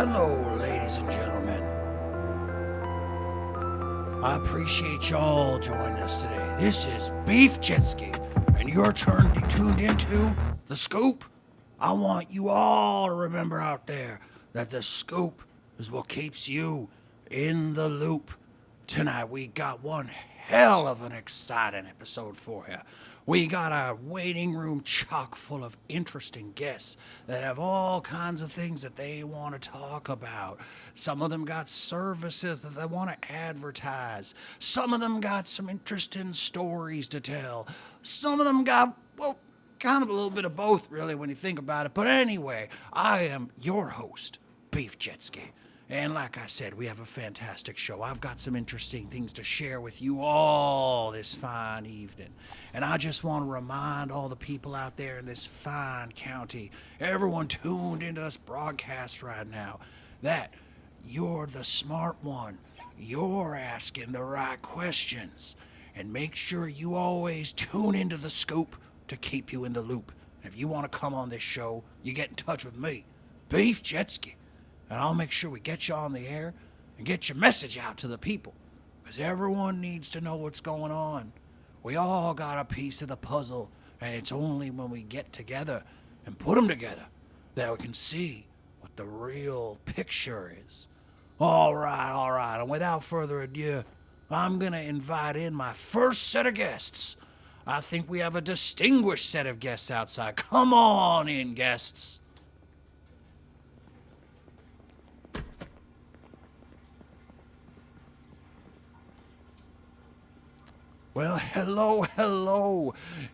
hello, ladies and gentlemen. I appreciate y'all joining us today. This is Beef Jetski, and you're tuned into The Scoop. I want you all to remember out there that The Scoop is what keeps you in the loop. Tonight we got one hell of an exciting episode for you. We got a waiting room chock full of interesting guests that have all kinds of things that they want to talk about. Some of them got services that they want to advertise. Some of them got some interesting stories to tell. Some of them got, well, kind of a little bit of both, really, when you think about it. But anyway, I am your host, Beef Jetski. And like I said, we have a fantastic show. I've got some interesting things to share with you all this fine evening. And I just want to remind all the people out there in this fine county, everyone tuned into this broadcast right now, that you're the smart one. You're asking the right questions. And make sure you always tune into The Scoop to keep you in the loop. And if you want to come on this show, you get in touch with me, Beef Jetski. And I'll make sure we get you on the air and get your message out to the people. Because everyone needs to know what's going on. We all got a piece of the puzzle. And it's only when we get together and put them together that we can see what the real picture is. All right. And without further ado, I'm going to invite in my first set of guests. I think we have a distinguished set of guests outside. Come on in, guests. Well, hello.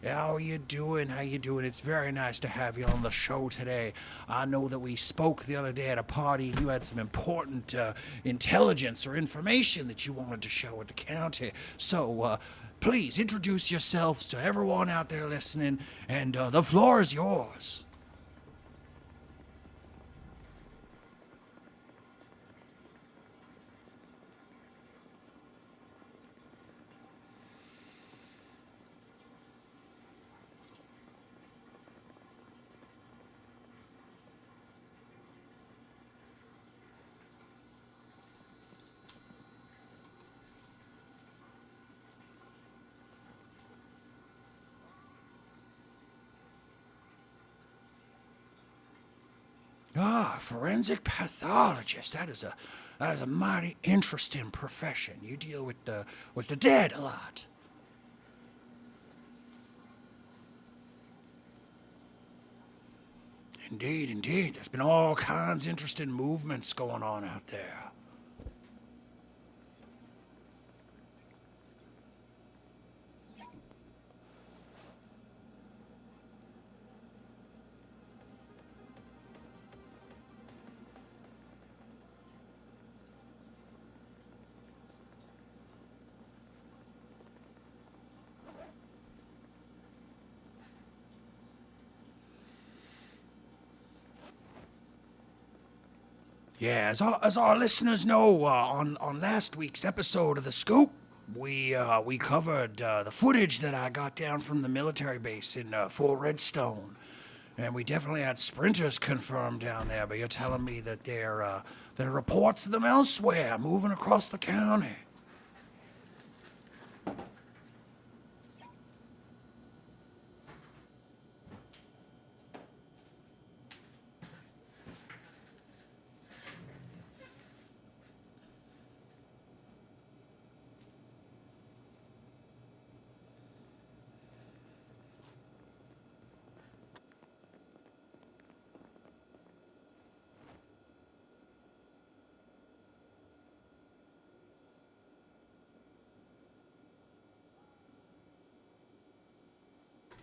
How you doing? It's very nice to have you on the show today. I know that we spoke the other day at a party and you had some important intelligence or information that you wanted to share with the county. So, please introduce yourselves to everyone out there listening, and the floor is yours. Forensic pathologist. That is a mighty interesting profession. You deal with the dead a lot. Indeed. There's been all kinds of interesting movements going on out there. Yeah, as our listeners know, on last week's episode of The Scoop, we covered the footage that I got down from the military base in Fort Redstone, and we definitely had sprinters confirmed down there. But you're telling me that there are reports of them elsewhere, moving across the county.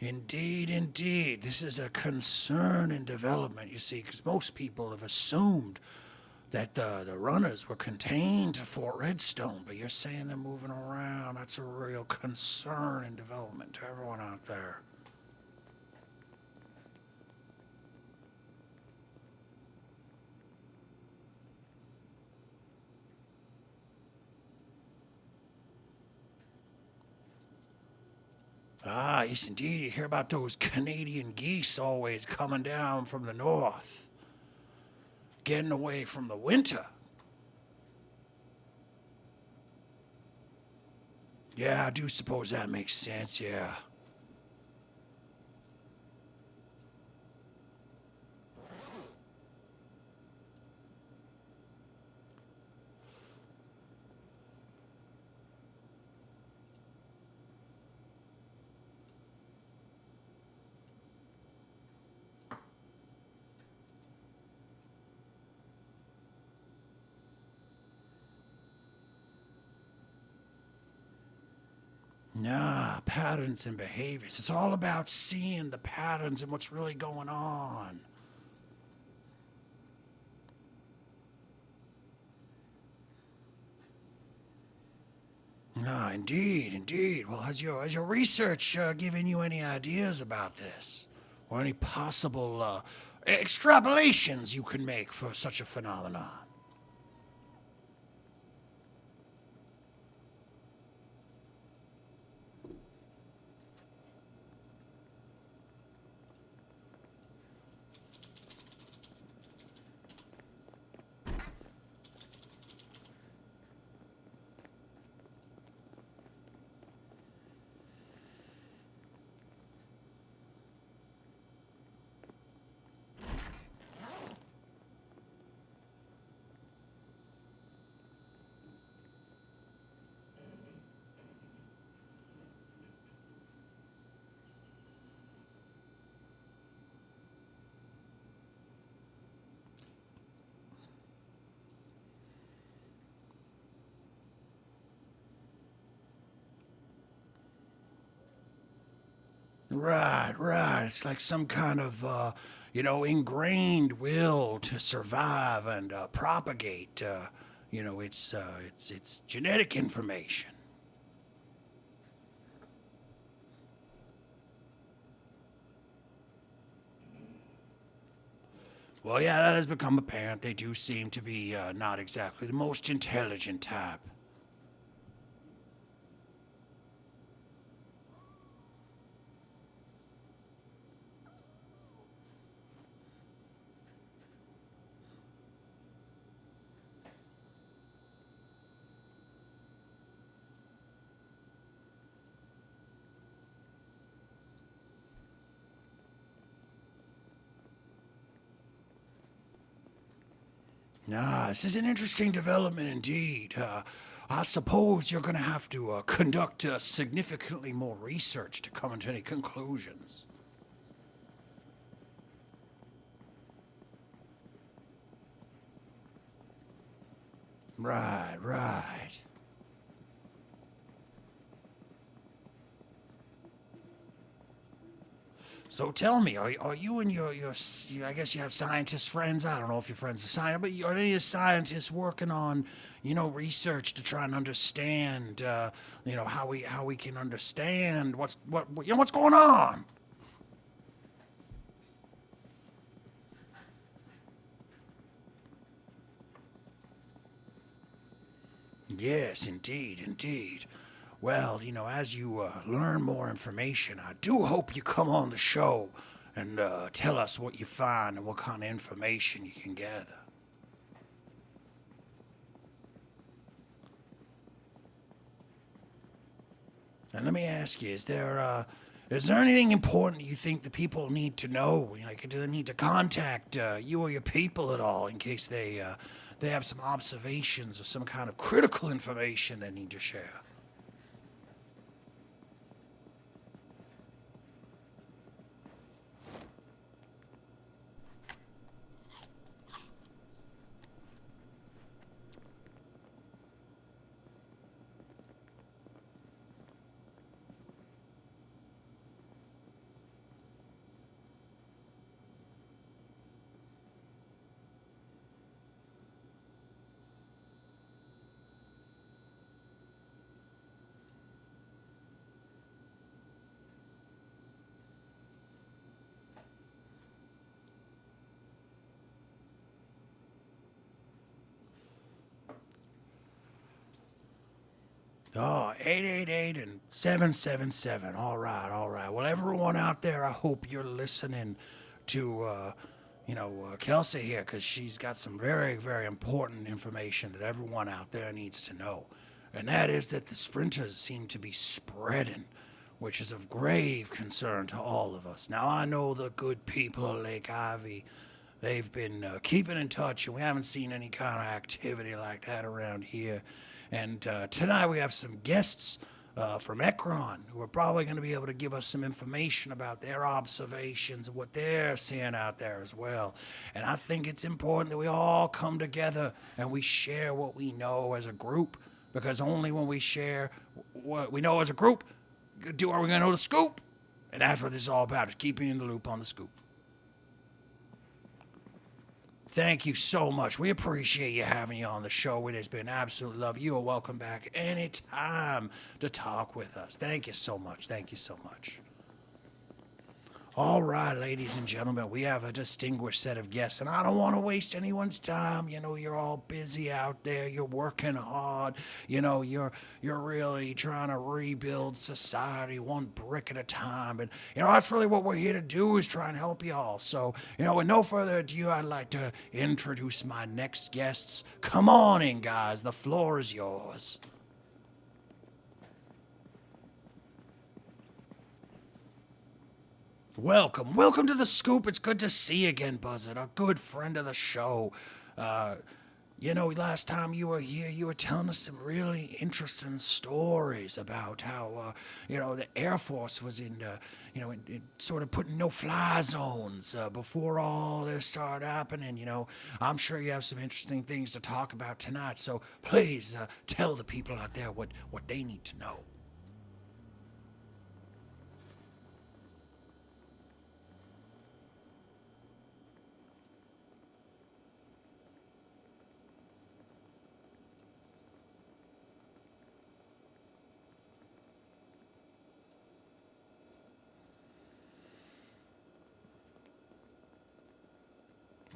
Indeed. This is a concern in development, you see, because most people have assumed that the runners were contained to Fort Redstone, but you're saying they're moving around. That's a real concern in development to everyone out there. Ah, yes, indeed. You hear about those Canadian geese always coming down from the north. getting away from the winter. Yeah, I do suppose that makes sense, yeah. Nah, patterns and behaviors. It's all about seeing the patterns and what's really going on. Ah, indeed, indeed. Well, has your research given you any ideas about this? Or any possible extrapolations you can make for such a phenomenon? Right, right. It's like some kind of, ingrained will to survive and propagate. It's genetic information. Well, yeah, that has become apparent. They do seem to be not exactly the most intelligent type. Ah, this is an interesting development indeed. I suppose you're going to have to conduct significantly more research to come to any conclusions. Right, right. So tell me, are you and I guess you have scientist friends? I don't know if your friends are scientists, but are any of your scientists working on, research to try and understand, how we can understand what's going on? Yes, indeed, indeed. Well, as you learn more information, I do hope you come on the show and tell us what you find and what kind of information you can gather. And let me ask you, is there anything important you think the people need to know? Like, do they need to contact you or your people at all in case they have some observations or some kind of critical information they need to share? Oh, 888 and 777. All right, all right. Well, everyone out there, I hope you're listening to Kelsey here, because she's got some very, very important information that everyone out there needs to know. And that is that the sprinters seem to be spreading, which is of grave concern to all of us. Now, I know the good people of Lake Ivy, they've been keeping in touch, and we haven't seen any kind of activity like that around here. And tonight we have some guests from Ekron, who are probably going to be able to give us some information about their observations and what they're seeing out there as well. And I think it's important that we all come together and we share what we know as a group, because only when we share what we know as a group are we going to know the scoop. And that's what this is all about, is keeping you in the loop on the scoop. Thank you so much. We appreciate you having you on the show. It has been absolute love. You are welcome back anytime to talk with us. Thank you so much. Thank you so much. All right, ladies and gentlemen, we have a distinguished set of guests, and I don't want to waste anyone's time. You're all busy out there. You're working hard. You're really trying to rebuild society one brick at a time. And, that's really what we're here to do, is try and help you all. So, with no further ado, I'd like to introduce my next guests. Come on in, guys. The floor is yours. Welcome to the Scoop. It's good to see you again, Buzzard, a good friend of the show. Last time you were here, you were telling us some really interesting stories about how, the Air Force was in sort of putting no-fly zones before all this started happening. I'm sure you have some interesting things to talk about tonight, so please tell the people out there what they need to know.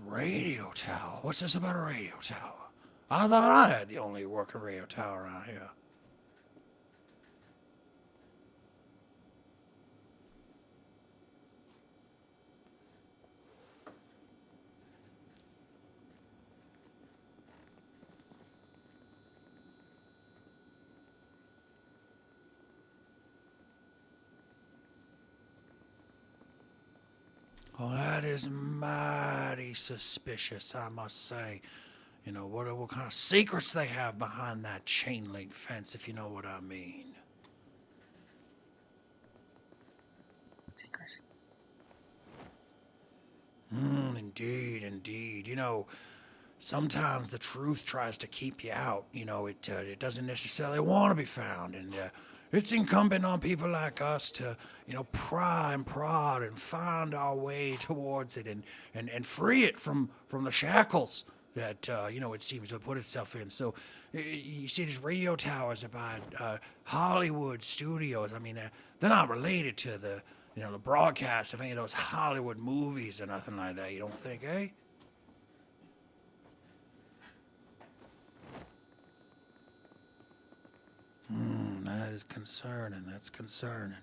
Radio tower? What's this about a radio tower? I thought I had the only working radio tower around here. Well, that is mighty suspicious, I must say. What kind of secrets they have behind that chain link fence, if you know what I mean. Secrets. Indeed. Sometimes the truth tries to keep you out. It doesn't necessarily want to be found, and it's incumbent on people like us to, pry and prod and find our way towards it and free it from the shackles that, it seems to put itself in. So you see these radio towers about Hollywood studios. I mean, they're not related to the broadcast of any of those Hollywood movies or nothing like that. You don't think, eh? That is concerning. That's concerning.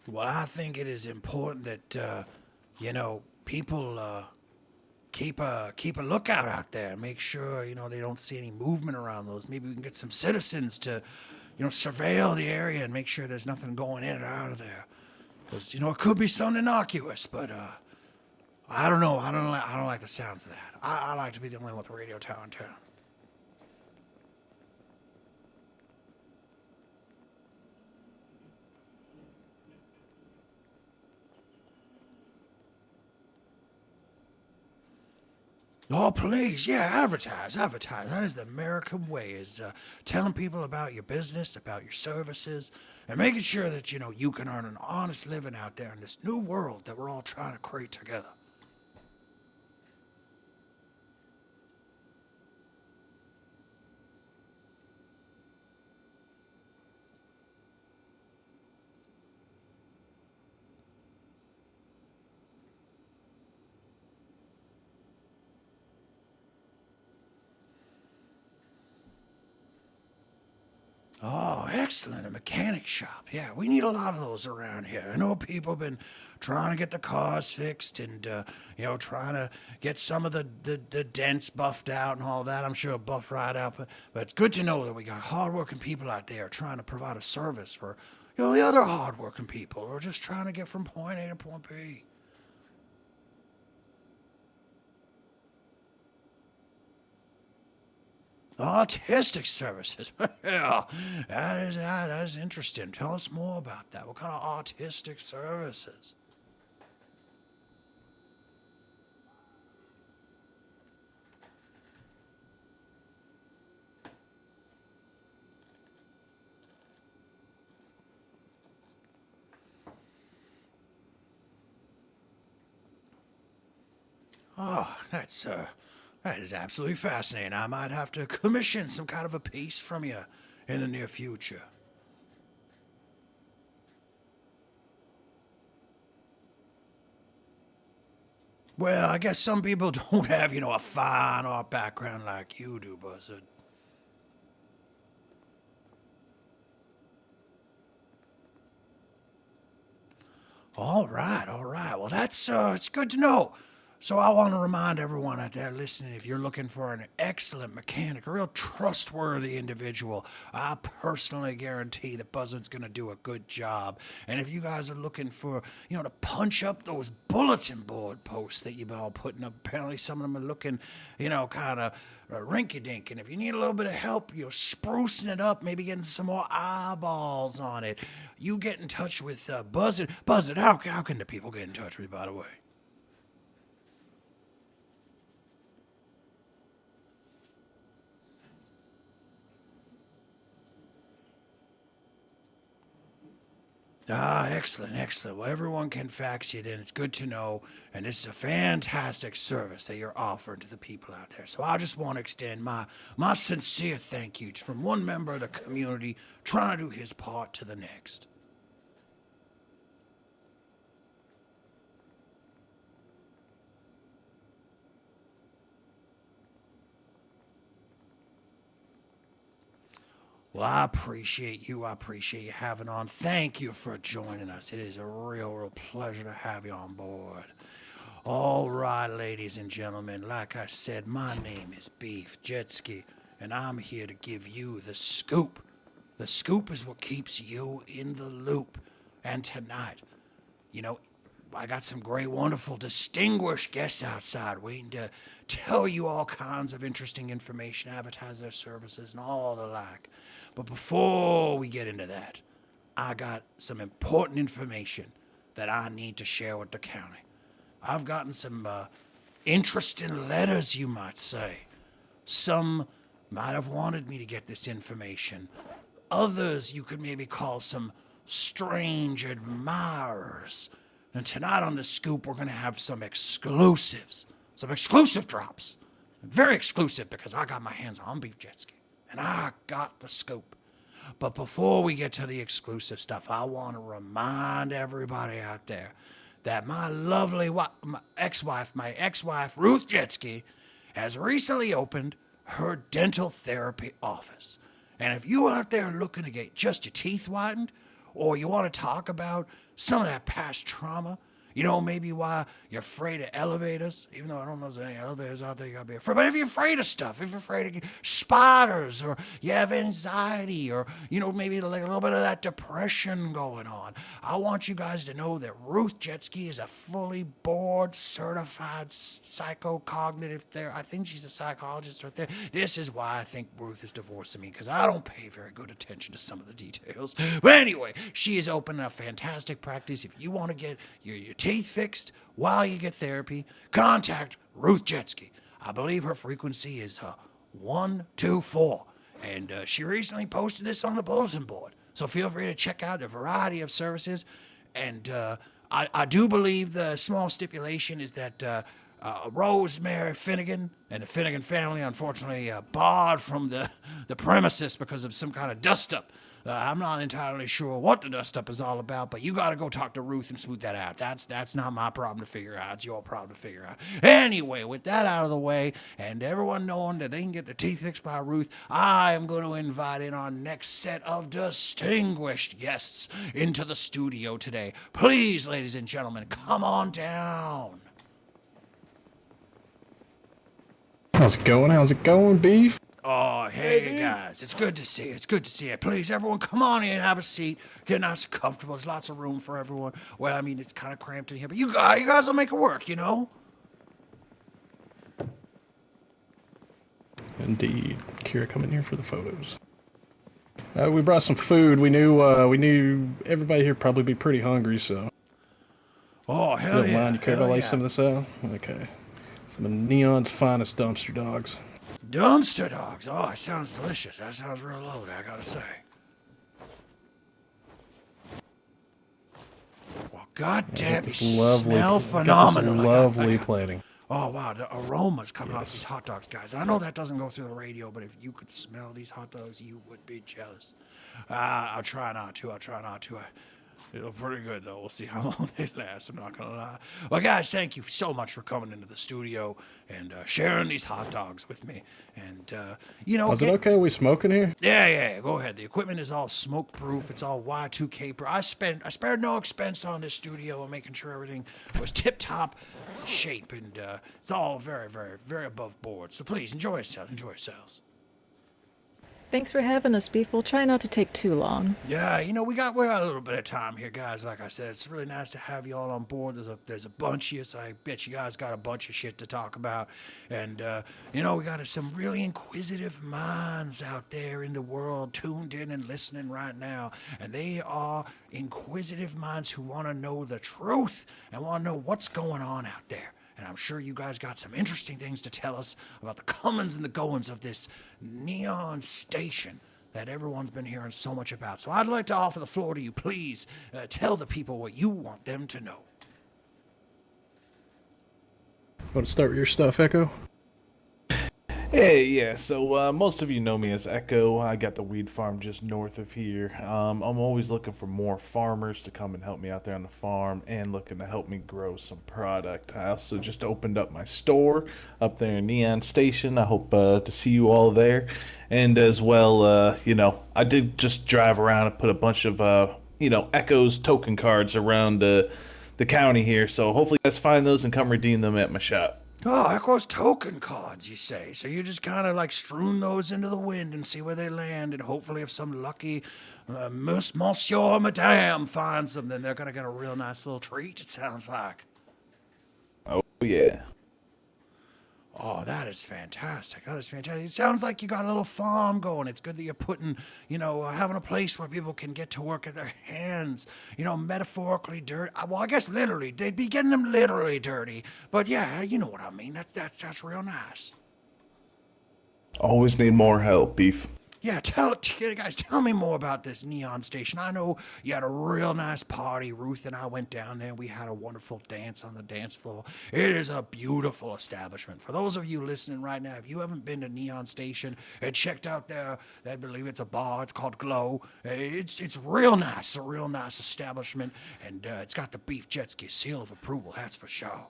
Well, I think it is important that people keep a lookout out there. Make sure they don't see any movement around those. Maybe we can get some citizens to surveil the area and make sure there's nothing going in and out of there. Because it could be something innocuous, but I don't know. I don't like the sounds of that. I like to be the only one with a radio tower in town. Oh, please, yeah, advertise. That is the American way, is telling people about your business, about your services, and making sure that, you can earn an honest living out there in this new world that we're all trying to create together. Oh, Oh, excellent. A mechanic shop. Yeah, we need a lot of those around here. I know people have been trying to get the cars fixed and, trying to get some of the dents buffed out and all that. I'm sure buff right out. But it's good to know that we got hardworking people out there trying to provide a service for, the other hardworking people who are just trying to get from point A to point B. Autistic services. Well, that is interesting. Tell us more about that. What kind of autistic services? Oh, that is absolutely fascinating. I might have to commission some kind of a piece from you in the near future. Well, I guess some people don't have, a fine art background like you do, Buzzard. All right, all right. Well, it's good to know. So I want to remind everyone out there listening, if you're looking for an excellent mechanic, a real trustworthy individual, I personally guarantee that Buzzard's going to do a good job. And if you guys are looking for, to punch up those bulletin board posts that you've been all putting up, apparently some of them are looking, kind of rinky-dink. And if you need a little bit of help, sprucing it up, maybe getting some more eyeballs on it, you get in touch with Buzzard. Buzzard, how can the people get in touch with you, by the way? Ah, excellent, excellent. Well, everyone can fax you in. It's good to know. And this is a fantastic service that you're offering to the people out there. So I just want to extend my sincere thank you from one member of the community trying to do his part to the next. Well, I appreciate you. I appreciate you having on. Thank you for joining us. It is a real pleasure to have you on board. All right, ladies and gentlemen, like I said, my name is Beef Jetski, and I'm here to give you the scoop. The scoop is what keeps you in the loop. And tonight, I got some great, wonderful, distinguished guests outside waiting to tell you all kinds of interesting information, advertise their services, and all the like. But before we get into that, I got some important information that I need to share with the county. I've gotten some interesting letters, you might say. Some might have wanted me to get this information. Others you could maybe call some strange admirers. And tonight on The Scoop, we're going to have some exclusives, some exclusive drops. Very exclusive because I got my hands on Beef Jetski, and I got the scoop. But before we get to the exclusive stuff, I want to remind everybody out there that my lovely my ex-wife, Ruth Jetski, has recently opened her dental therapy office. And if you out there looking to get just your teeth whitened, or you want to talk about some of that past trauma, maybe why you're afraid of elevators, even though I don't know if there's any elevators out there you gotta be afraid. But if you're afraid of stuff, if you're afraid of spiders, or you have anxiety, or, maybe like a little bit of that depression going on, I want you guys to know that Ruth Jetski is a fully board certified psychocognitive therapist. I think she's a psychologist right there. This is why I think Ruth is divorcing me, because I don't pay very good attention to some of the details. But anyway, she is opening a fantastic practice. If you want to get your teeth fixed while you get therapy, contact Ruth Jetski. I believe her frequency is 124, and she recently posted this on the bulletin board. So feel free to check out the variety of services. And I do believe the small stipulation is that Rosemary Finnegan and the Finnegan family, unfortunately, barred from the premises because of some kind of dust-up I'm not entirely sure what the dust up is all about, but you got to go talk to Ruth and smooth that out. That's not my problem to figure out. It's your problem to figure out. Anyway, with that out of the way, and everyone knowing that they can get their teeth fixed by Ruth, I am going to invite in our next set of distinguished guests into the studio today. Please, ladies and gentlemen, come on down. How's it going? How's it going, Beef? Oh, hey guys, it's good to see you. It's good to see you. Please, everyone, come on in, have a seat, get nice and comfortable. There's lots of room for everyone. Well, I mean, it's kind of cramped in here, but you guys will make it work, you know? Indeed. Kira coming here for the photos. We brought some food. We knew everybody here probably be pretty hungry, so. Oh, hell you yeah. Mind? You care about some of this out? Okay. Some of Neon's finest dumpster dogs. Dumpster dogs. Oh, it sounds delicious. That sounds real loaded, I gotta say. Well, goddamn, you smell phenomenal. Lovely plating. Oh, wow, the aroma's coming off these hot dogs, guys. I know that doesn't go through the radio, but if you could smell these hot dogs, you would be jealous. I'll try not to. It'll pretty good, though. We'll see how long they last. I'm not going to lie. Well, guys, thank you so much for coming into the studio and sharing these hot dogs with me. And, Is it okay we smoking here? Yeah. Go ahead. The equipment is all smoke-proof. It's all Y2K. I spared no expense on this studio and making sure everything was tip-top shape. And it's all very, very, very above board. So please, enjoy yourselves. Thanks for having us, Beef. We'll try not to take too long. Yeah, we got a little bit of time here, guys. Like I said, it's really nice to have you all on board. There's a bunch of you, so I bet you guys got a bunch of shit to talk about. And, we got some really inquisitive minds out there in the world tuned in and listening right now. And they are inquisitive minds who want to know the truth and want to know what's going on out there. And I'm sure you guys got some interesting things to tell us about the comings and the goings of this neon station that everyone's been hearing so much about. So I'd like to offer the floor to you. Please tell the people what you want them to know. Want to start with your stuff, Echo? Hey, yeah, so most of you know me as Echo. I got the weed farm just north of here. I'm always looking for more farmers to come and help me out there on the farm and looking to help me grow some product. I also just opened up my store up there in Neon Station. I hope to see you all there. And as well, I did just drive around and put a bunch of, Echo's token cards around the county here. So hopefully you guys find those and come redeem them at my shop. Oh, Echo's token cards, you say. So you just kind of like strewn those into the wind and see where they land, and hopefully if some lucky monsieur or madame finds them, then they're going to get a real nice little treat, it sounds like. Oh, yeah. Oh, that is fantastic. It sounds like you got a little farm going. It's good that you're putting, having a place where people can get to work at their hands, metaphorically dirty. Well, I guess literally. They'd be getting them literally dirty. But yeah, you know what I mean. That's real nice. Always need more help, Beef. Yeah, guys, tell me more about this neon station. I know you had a real nice party. Ruth and I went down there. We had a wonderful dance on the dance floor. It is a beautiful establishment. For those of you listening right now, if you haven't been to Neon Station and checked out there, I believe it's a bar. It's called Glow. It's real nice. It's a real nice establishment, and it's got the Beef Jetski seal of approval. That's for sure.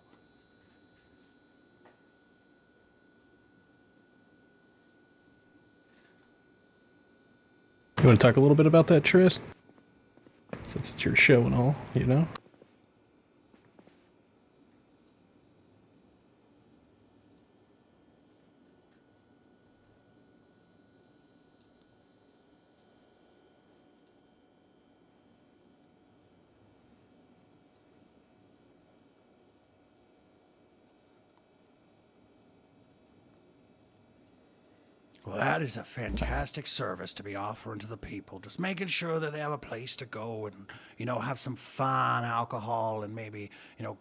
You want to talk a little bit about that, Tris? Since it's your show and all, Well, that is a fantastic service to be offering to the people. Just making sure that they have a place to go and, have some fine alcohol and maybe,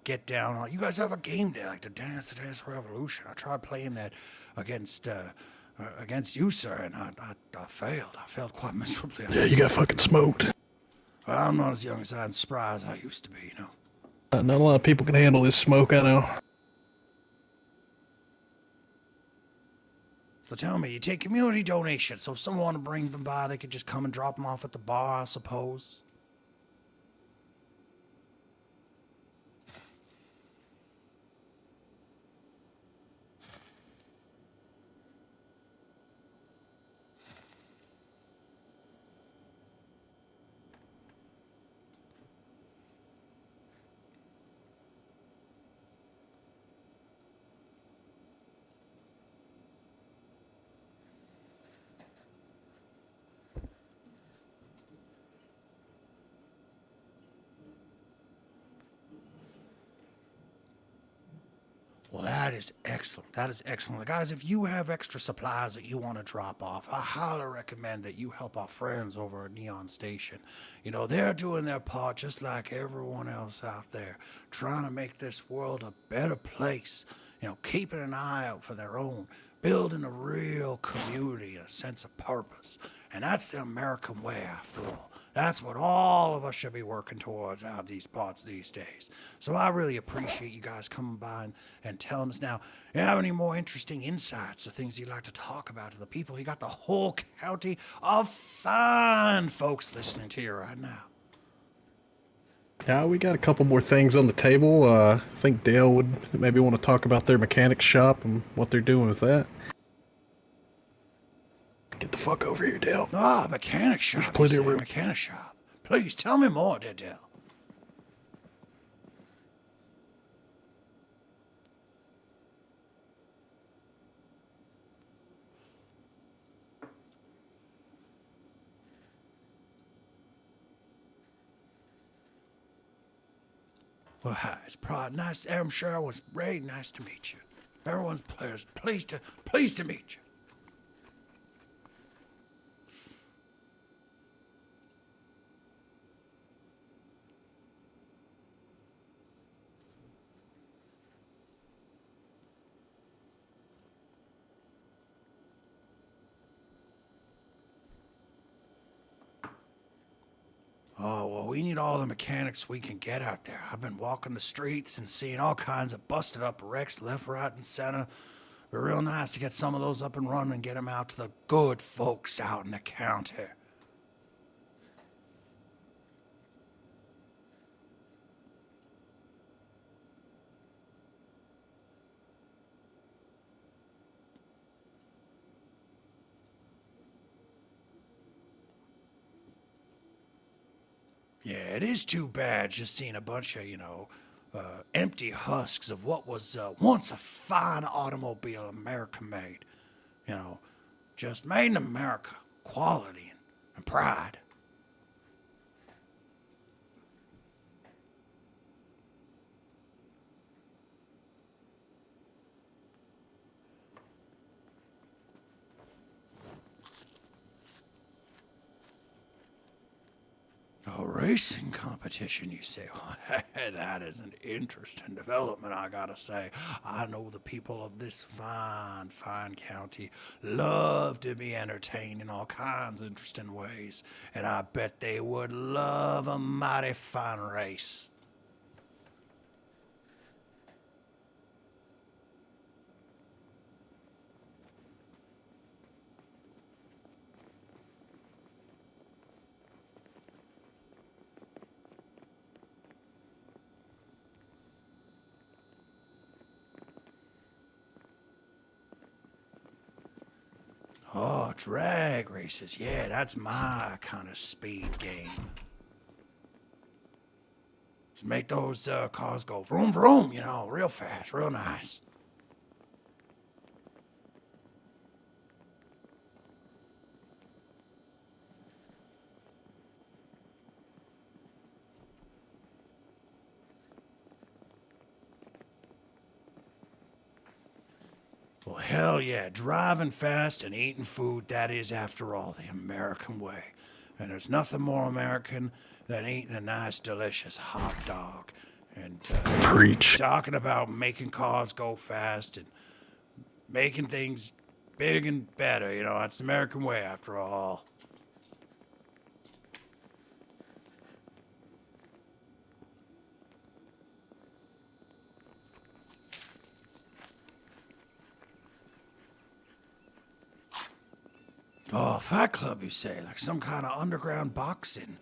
get down on. You guys have a game day like the Dance Revolution. I tried playing that against you, sir, and I failed. I failed quite miserably. Yeah, you got fucking smoked. Well, I'm not as young as and spry as I used to be, Not a lot of people can handle this smoke, I know. So So tell me, you take community donations, so if someone want to bring them by, they could just come and drop them off at the bar, I suppose? Well, that is excellent. That is excellent. Guys, if you have extra supplies that you want to drop off, I highly recommend that you help our friends over at Neon Station. You know, they're doing their part just like everyone else out there, trying to make this world a better place. You know, keeping an eye out for their own, building a real community and a sense of purpose. And that's the American way, after all. That's what all of us should be working towards out of these parts these days. So I really appreciate you guys coming by and telling us. Now, you have any more interesting insights or things you'd like to talk about to the people? You got the whole county of fine folks listening to you right now. Yeah, we got a couple more things on the table. I think Dale would maybe want to talk about their mechanic shop and what they're doing with that. Get the fuck over here, Dale. Ah, mechanic shop. There's plenty You of say, room. mechanic shop. Please tell me more, dear Dale. Well, hi, it's probably nice. I'm sure it was very nice to meet you. Everyone's pleased to meet you. Oh, well, we need all the mechanics we can get out there. I've been walking the streets and seeing all kinds of busted up wrecks left, right, and center. It'd be real nice to get some of those up and running and get them out to the good folks out in the county. Yeah, it is too bad just seeing a bunch of, empty husks of what was once a fine automobile America made. You know, just made in America. Quality and pride. A racing competition, you say? Well, that is an interesting development, I gotta say. I know the people of this fine, fine county love to be entertained in all kinds of interesting ways, and I bet they would love a mighty fine race. Oh, drag races. Yeah, that's my kind of speed game. Just make those cars go vroom vroom, real fast, real nice. Well, hell yeah, driving fast and eating food, that is, after all, the American way. And there's nothing more American than eating a nice, delicious hot dog. And Preach. talking about making cars go fast and making things big and better, that's the American way, after all. Oh, Fight Club, you say? Like some kind of underground boxing?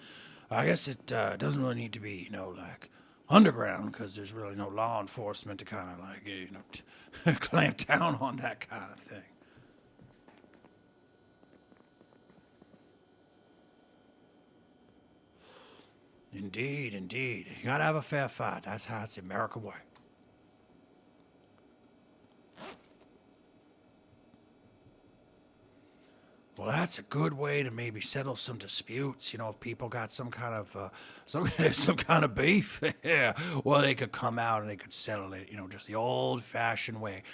I guess it doesn't really need to be, like underground, because there's really no law enforcement to kind of like, clamp down on that kind of thing. Indeed, indeed. You gotta have a fair fight. That's how it's the American way. Well, that's a good way to maybe settle some disputes. If people got some kind of some kind of beef, yeah. Well, they could come out and they could settle it. Just the old-fashioned way,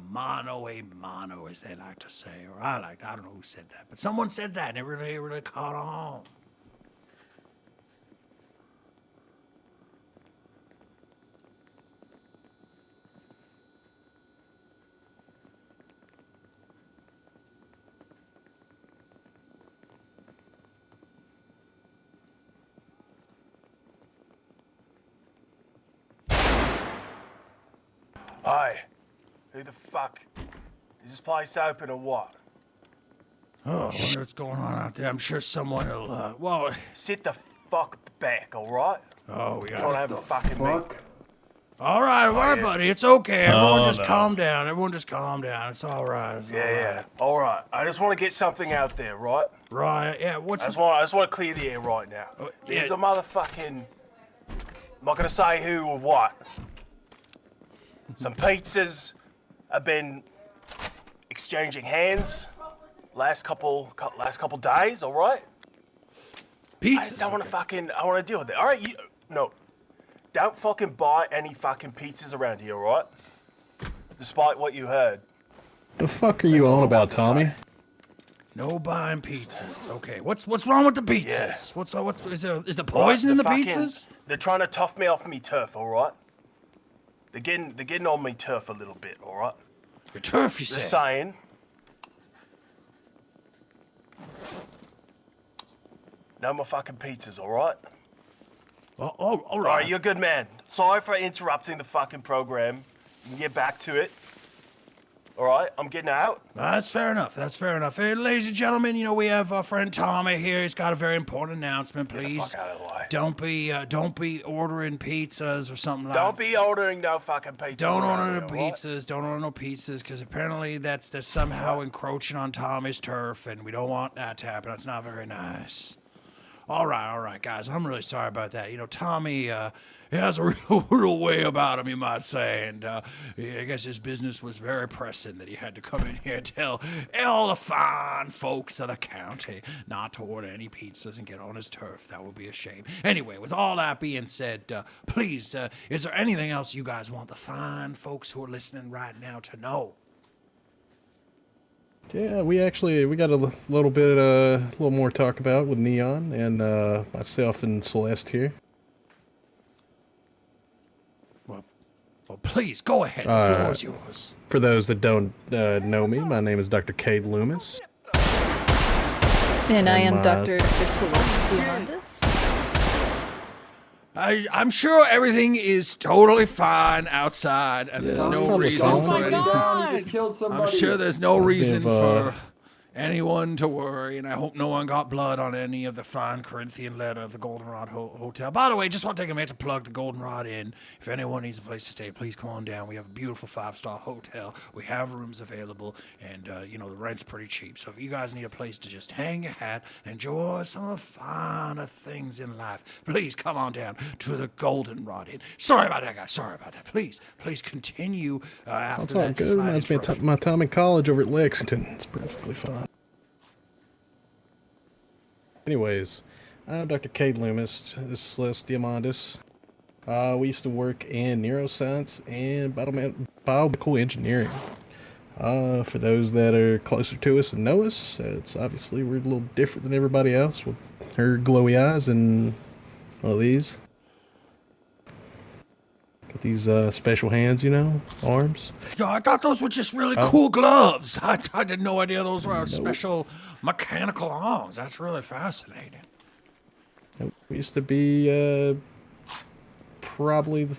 mano a mano, as they like to say, or I don't know who said that, but someone said that, and it really caught on. Hey, who the fuck? Is this place open or what? Oh, I wonder what's going on out there. I'm sure someone will, well... Sit the fuck back, alright? Oh, we Trying to got... have a fucking meeting. All right, yeah. buddy. It's okay. Everyone just no. calm down. Everyone just calm down. It's all right. It's all Yeah. Alright, I just want to get something out there, right? Right, yeah, I just want to clear the air right now. There's yeah. a motherfucking... I'm not gonna say who or what. Some pizzas have been exchanging hands last couple days, alright? Pizza. I just don't want to I want to deal with it. Alright, no. Don't fucking buy any fucking pizzas around here, alright? Despite what you heard. The fuck are you That's all on I about, want to Tommy? say. No buying pizzas. Okay, what's wrong with the pizzas? Yeah. What's is there poison in the pizzas? They're trying to tough me off me turf, alright? They're getting on me turf a little bit, alright? Your turf, you They're say? saying... No more fucking pizzas, alright? Oh, all right. Alright, you're a good man. Sorry for interrupting the fucking program. You can get back to it. Alright, I'm getting out. That's fair enough. Hey, ladies and gentlemen, we have our friend Tommy here. He's got a very important announcement. Get the Please, fuck out of the way. don't be ordering pizzas or something like. Don't be ordering no fucking pizzas. Don't around order no here, alright? pizzas. Don't order no pizzas, because apparently that's somehow encroaching on Tommy's turf, and we don't want that to happen. That's not very nice. All right, guys. I'm really sorry about that. Tommy, he has a real way about him, you might say, and I guess his business was very pressing that he had to come in here and tell all the fine folks of the county not to order any pizzas and get on his turf. That would be a shame. Anyway, with all that being said, please, is there anything else you guys want the fine folks who are listening right now to know? Yeah, we got a little more to talk about with Neon and myself and Celeste here. Well, please, go ahead. The floor is yours. For those that don't know me, my name is Dr. Cade Loomis. And I am my- Dr. Celeste Diamandis. I'm sure everything is totally fine outside, and there's no probably reason fine. for any. He just killed somebody. I'm sure there's no reason If, for anyone to worry, and I hope no one got blood on any of the fine Corinthian leather of the Goldenrod Hotel. By the way, just want to take a minute to plug the Goldenrod Inn. If anyone needs a place to stay, please come on down. We have a beautiful 5-star hotel. We have rooms available, and the rent's pretty cheap. So if you guys need a place to just hang your hat and enjoy some of the finer things in life, please come on down to the Goldenrod Inn. Sorry about that, guys. Sorry about that. Please continue after That's all that good. slight Reminds me of interruption. my time in college over at Lexington. It's perfectly fine. Anyways, I'm Dr. Cade Loomis. This is Celeste Diamandis. We used to work in neuroscience and biomedical engineering. For those that are closer to us and know us, it's obviously we're a little different than everybody else with her glowy eyes and all these. Got these special hands, arms. No, I thought those were just really cool gloves. I had no idea those were special mechanical arms. That's really fascinating. We used to be probably the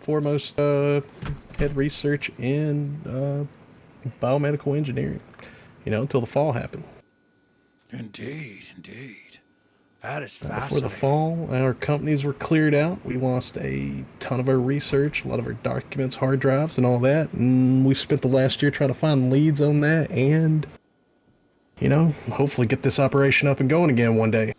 foremost head research in biomedical engineering, until the fall happened. Indeed, indeed. That is Before fascinating. the fall, our companies were cleared out. We lost a ton of our research, a lot of our documents, hard drives, and all that. And we spent the last year trying to find leads on that and, hopefully get this operation up and going again one day.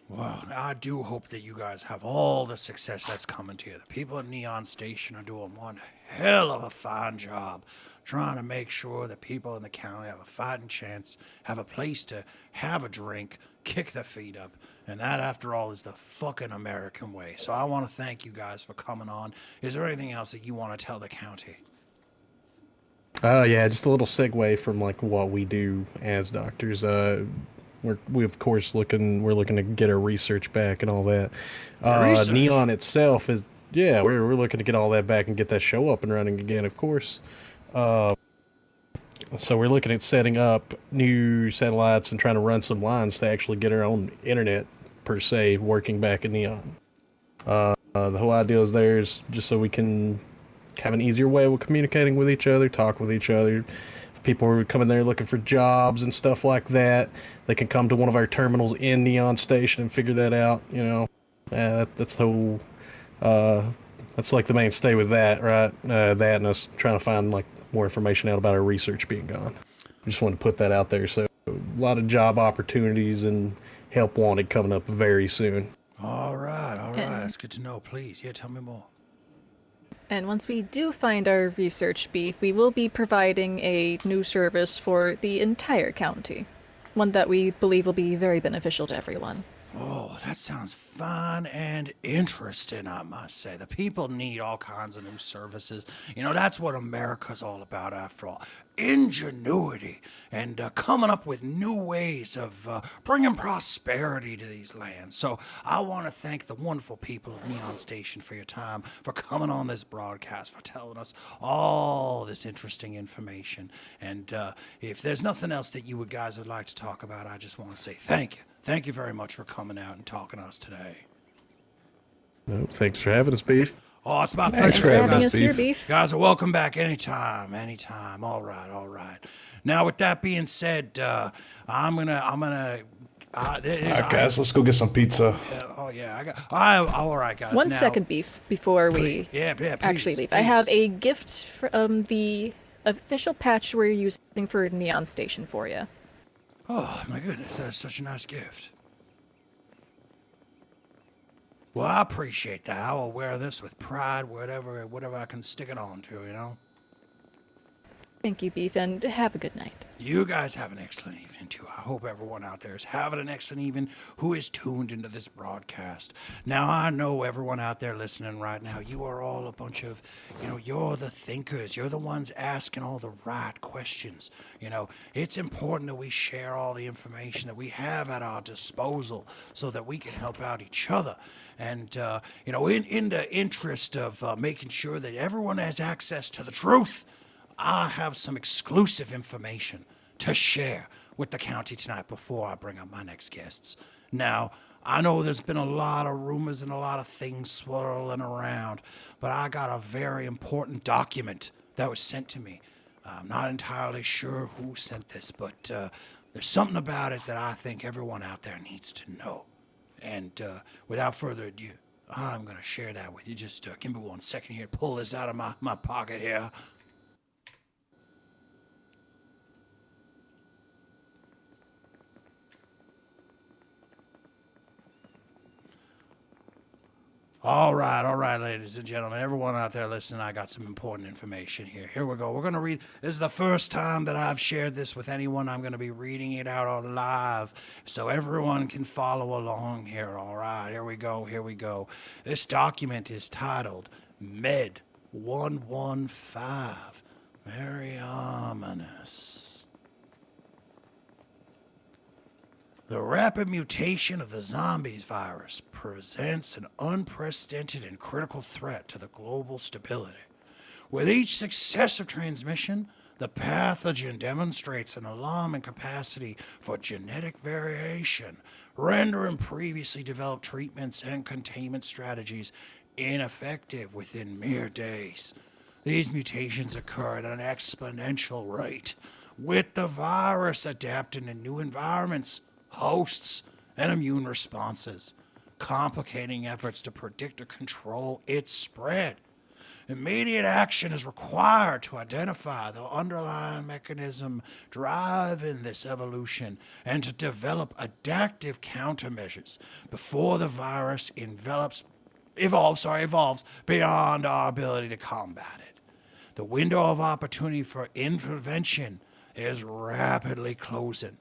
Well, I do hope that you guys have all the success that's coming to you. The people at Neon Station are doing one hell of a fine job trying to make sure that people in the county have a fighting chance, have a place to have a drink, kick their feet up. And that, after all, is the fucking American way. So I want to thank you guys for coming on. Is there anything else that you want to tell the county? Yeah, just a little segue from like what we do as doctors. We of course we're looking to get our research back and all that. Research? Neon itself is, yeah, we're looking to get all that back and get that show up and running again, of course. So we're looking at setting up new satellites and trying to run some lines to actually get our own internet per se working back in Neon. The whole idea is there's just so we can have an easier way of communicating with each other, talk with each other. If people are coming there looking for jobs and stuff like that, they can come to one of our terminals in Neon Station and figure that out. That's the whole. That's like the mainstay with that, right? That and us trying to find like more information out about our research being gone. I just wanted to put that out there. So a lot of job opportunities and help wanted coming up very soon. All right. And- That's good to know. Please, yeah, tell me more. And once we do find our research beef, we will be providing a new service for the entire county. One that we believe will be very beneficial to everyone. Oh, that sounds fun and interesting, I must say. The people need all kinds of new services. That's what America's all about, after all. Ingenuity and coming up with new ways of bringing prosperity to these lands. So I want to thank the wonderful people of Neon Station for your time, for coming on this broadcast, for telling us all this interesting information. And if there's nothing else that you guys would like to talk about, I just want to say thank you. Thank you very much for coming out and talking to us today. No, thanks for having us, Beef. Oh, it's my Thanks pleasure. for having having us, us here, Beef. Beef. Guys are welcome back anytime. All right. Now, with that being said, I'm gonna. All right, guys, let's go get some pizza. All right, guys. One now, second, Beef, before we Yeah, please, actually leave. please. I have a gift from the official patch we're using for Neon Station for you. Oh my goodness, that's such a nice gift. Well, I appreciate that. I will wear this with pride, whatever I can stick it on to. Thank you, Beef, and have a good night. You guys have an excellent evening, too. I hope everyone out there is having an excellent evening who is tuned into this broadcast. Now, I know everyone out there listening right now, you are all a bunch of, you're the thinkers. You're the ones asking all the right questions. It's important that we share all the information that we have at our disposal so that we can help out each other. And, in the interest of making sure that everyone has access to the truth, I have some exclusive information to share with the county tonight before I bring up my next guests. Now, I know there's been a lot of rumors and a lot of things swirling around, but I got a very important document that was sent to me. I'm not entirely sure who sent this, but there's something about it that I think everyone out there needs to know. And without further ado, I'm going to share that with you. Just give me 1 second here. Pull this out of my pocket here. All right, ladies and gentlemen, everyone out there listening, I got some important information here. Here we go. We're going to read. This is the first time that I've shared this with anyone. I'm going to be reading it out live so everyone can follow along here. All right, here we go. This document is titled Med 115. Very ominous. The rapid mutation of the zombies virus presents an unprecedented and critical threat to the global stability. With each successive transmission, the pathogen demonstrates an alarming capacity for genetic variation, rendering previously developed treatments and containment strategies ineffective within mere days. These mutations occur at an exponential rate, with the virus adapting to new environments hosts, and immune responses, complicating efforts to predict or control its spread. Immediate action is required to identify the underlying mechanism driving this evolution and to develop adaptive countermeasures before the virus evolves beyond our ability to combat it. The window of opportunity for intervention is rapidly closing,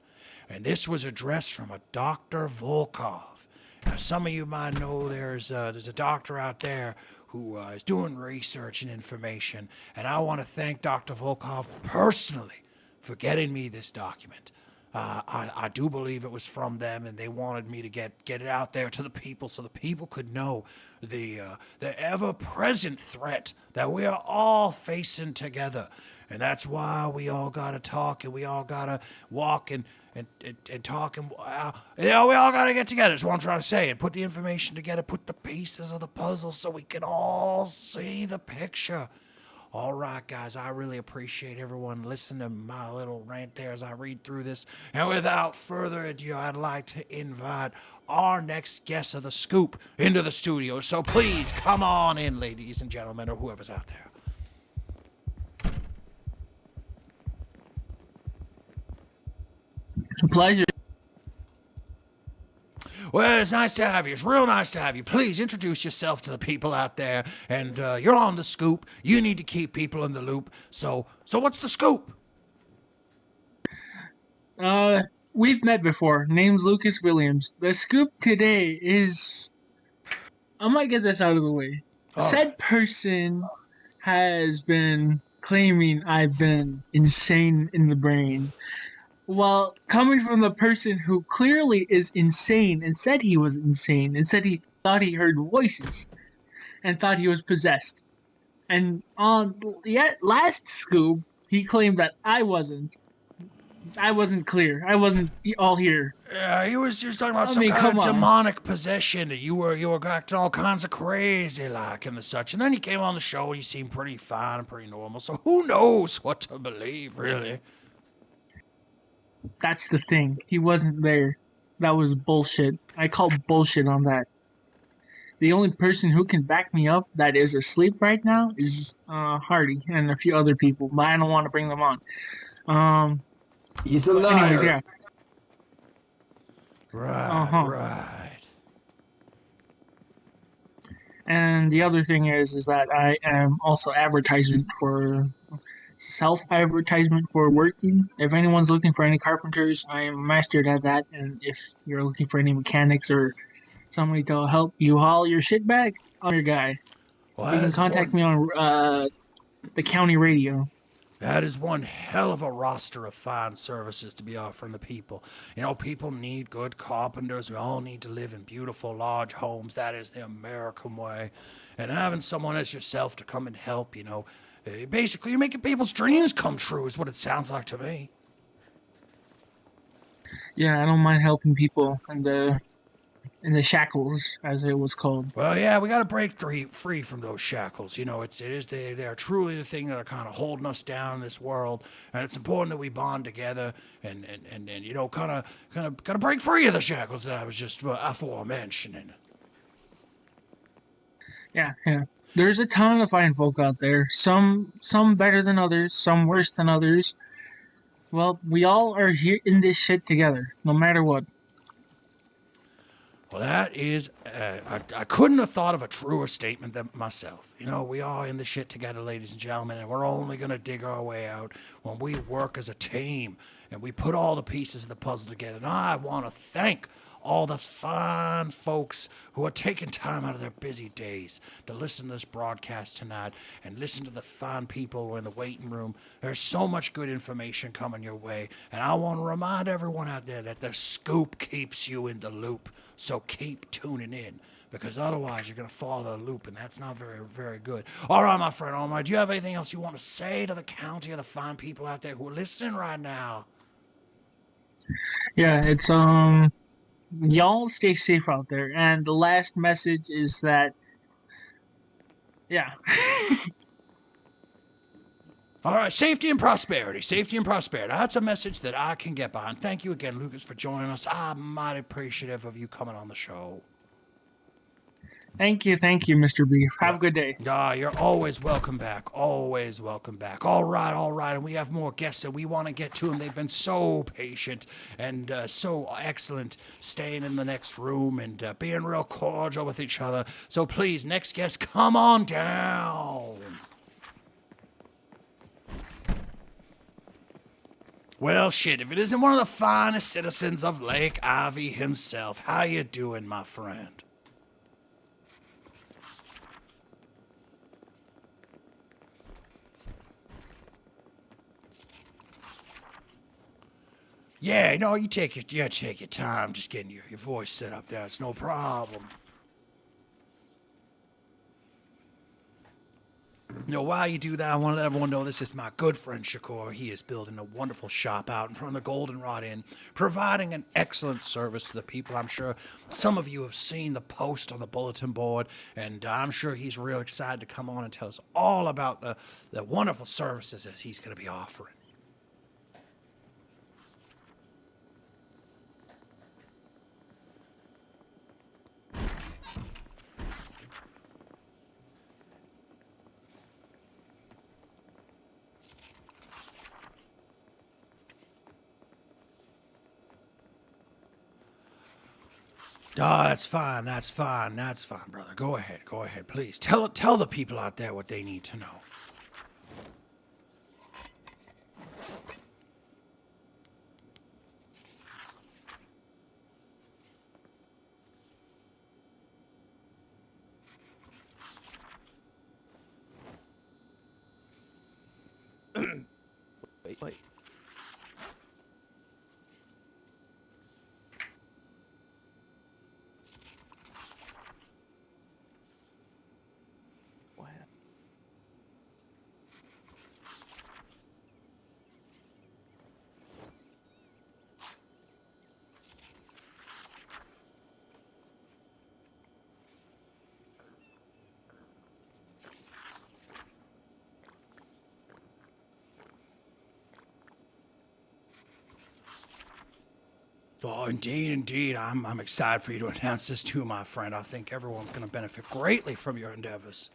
and this was addressed from a Dr. Volkov. Now, some of you might know there's a doctor out there who is doing research and information, and I want to thank Dr. Volkov personally for getting me this document. I do believe it was from them, and they wanted me to get it out there to the people so the people could know the ever-present threat that we are all facing together. And that's why we all gotta talk, and we all gotta walk and talk, and we all gotta get together. That's what I'm trying to say. And put the information together, put the pieces of the puzzle so we can all see the picture. All right, guys, I really appreciate everyone listening to my little rant there as I read through this. And without further ado, I'd like to invite our next guest of the scoop into the studio. So please come on in, ladies and gentlemen, or whoever's out there. Pleasure. Well, it's nice to have you. It's real nice to have you. Please introduce yourself to the people out there. And you're on the scoop. You need to keep people in the loop. So what's the scoop? We've met before. Name's Lucas Williams. The scoop today is... I might get this out of the way. Said person has been claiming I've been insane in the brain. Well, coming from the person who clearly is insane and said he was insane and said he thought he heard voices and thought he was possessed. And on the last scoop, he claimed that I wasn't clear. I wasn't all here. Yeah, he was talking about I some mean, kind come of on. demonic possession. You were acting all kinds of crazy like and the such. And then you came on the show and you seemed pretty fine and pretty normal. So who knows what to believe, really? That's the thing. He wasn't there. That was bullshit. I call bullshit on that. The only person who can back me up that is asleep right now is Hardy and a few other people, but I don't want to bring them on. He's a But liar. anyways, yeah. Right, right. And the other thing is that I am also self-advertisement for working. If anyone's looking for any carpenters, I am mastered at that. And if you're looking for any mechanics or somebody to help you haul your shit back, I'm your guy. Well, You can contact me on the county radio. That is one hell of a roster of fine services to be offering the people. You know, people need good carpenters. We all need to live in beautiful, large homes. That is the American way. And having someone as yourself to come and help, you know, basically you're making people's dreams come true is what it sounds like to me. Yeah, I don't mind helping people in the shackles, as it was called. Well, yeah, we got to break free from those shackles. You know, they're truly the thing that are kind of holding us down in this world, and it's important that we bond together and you know, kind of break free of the shackles that I was just aforementioning. Yeah. There's a ton of fine folk out there. Some better than others, some worse than others. Well, we all are here in this shit together, no matter what. Well, that is, I couldn't have thought of a truer statement than myself. You know, we are in the shit together, ladies and gentlemen, and we're only going to dig our way out when we work as a team and we put all the pieces of the puzzle together. And I want to thank all the fine folks who are taking time out of their busy days to listen to this broadcast tonight and listen to the fine people who are in the waiting room. There's so much good information coming your way, and I want to remind everyone out there that the scoop keeps you in the loop, so keep tuning in, because otherwise you're going to fall in a loop, and that's not very, very good. All right, my friend Omar, do you have anything else you want to say to the county or the fine people out there who are listening right now? Yeah, it's y'all stay safe out there. And the last message is that, yeah. All right, safety and prosperity. Safety and prosperity. That's a message that I can get behind. Thank you again, Lucas, for joining us. I'm mighty appreciative of you coming on the show. Thank you, Mr. Beef. Have a good day. You're always welcome back. Always welcome back. All right. And we have more guests and we want to get to them. They've been so patient and so excellent staying in the next room and being real cordial with each other. So please, next guest, come on down. Well, shit, if it isn't one of the finest citizens of Lake Ivy himself, how you doing, my friend? Yeah, no, you take your time just getting your voice set up there. It's no problem. While you do that, I want to let everyone know this is my good friend Shakur. He is building a wonderful shop out in front of the Goldenrod Inn, providing an excellent service to the people. I'm sure some of you have seen the post on the bulletin board, and I'm sure he's real excited to come on and tell us all about the wonderful services that he's going to be offering. Oh, that's fine, brother. Go ahead, please. Tell the people out there what they need to know. Wait. What? Oh, indeed. I'm excited for you to announce this too, my friend. I think everyone's going to benefit greatly from your endeavors.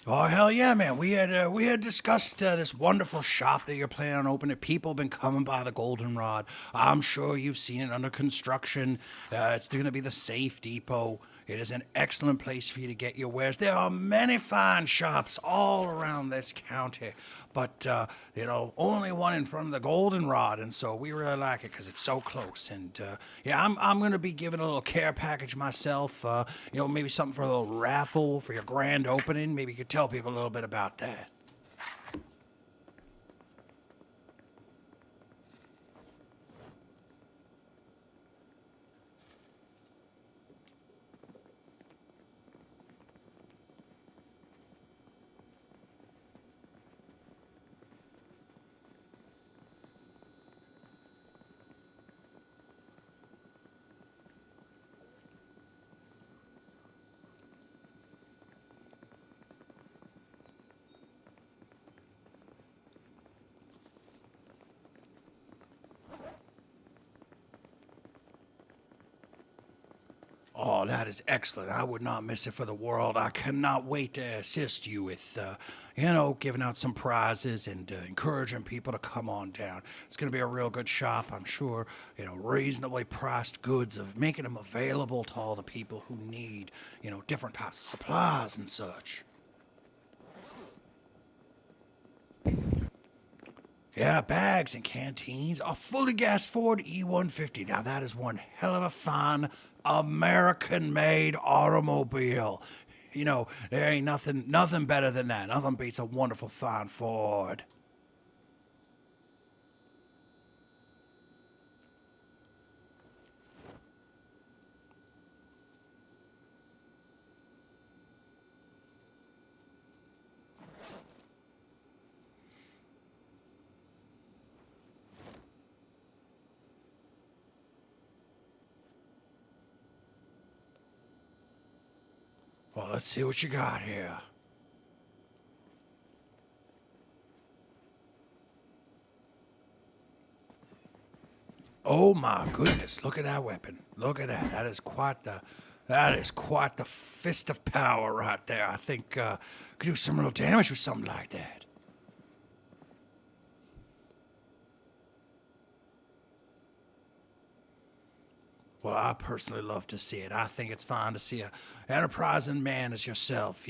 Oh, hell yeah, man. We had discussed this wonderful shop that you're planning on opening. People have been coming by the Goldenrod. I'm sure you've seen it under construction. It's going to be the Safe Depot. It is an excellent place for you to get your wares. There are many fine shops all around this county, but, only one in front of the Goldenrod, and so we really like it because it's so close. And, I'm going to be giving a little care package myself, maybe something for a little raffle for your grand opening. Maybe you could tell people a little bit about that. Oh, that is excellent. I would not miss it for the world. I cannot wait to assist you with, giving out some prizes and encouraging people to come on down. It's going to be a real good shop, I'm sure. Reasonably priced goods, of making them available to all the people who need, different types of supplies and such. Yeah, bags and canteens, a fully gas-forward E150. Now, that is one hell of a fine American-made automobile. There ain't nothing better than that. Nothing beats a wonderful fine Ford. Well, let's see what you got here. Oh my goodness, look at that weapon. Look at that. That is quite the fist of power right there. I think could do some real damage with something like that. Well, I personally love to see it. I think it's fine to see a enterprising man as yourself,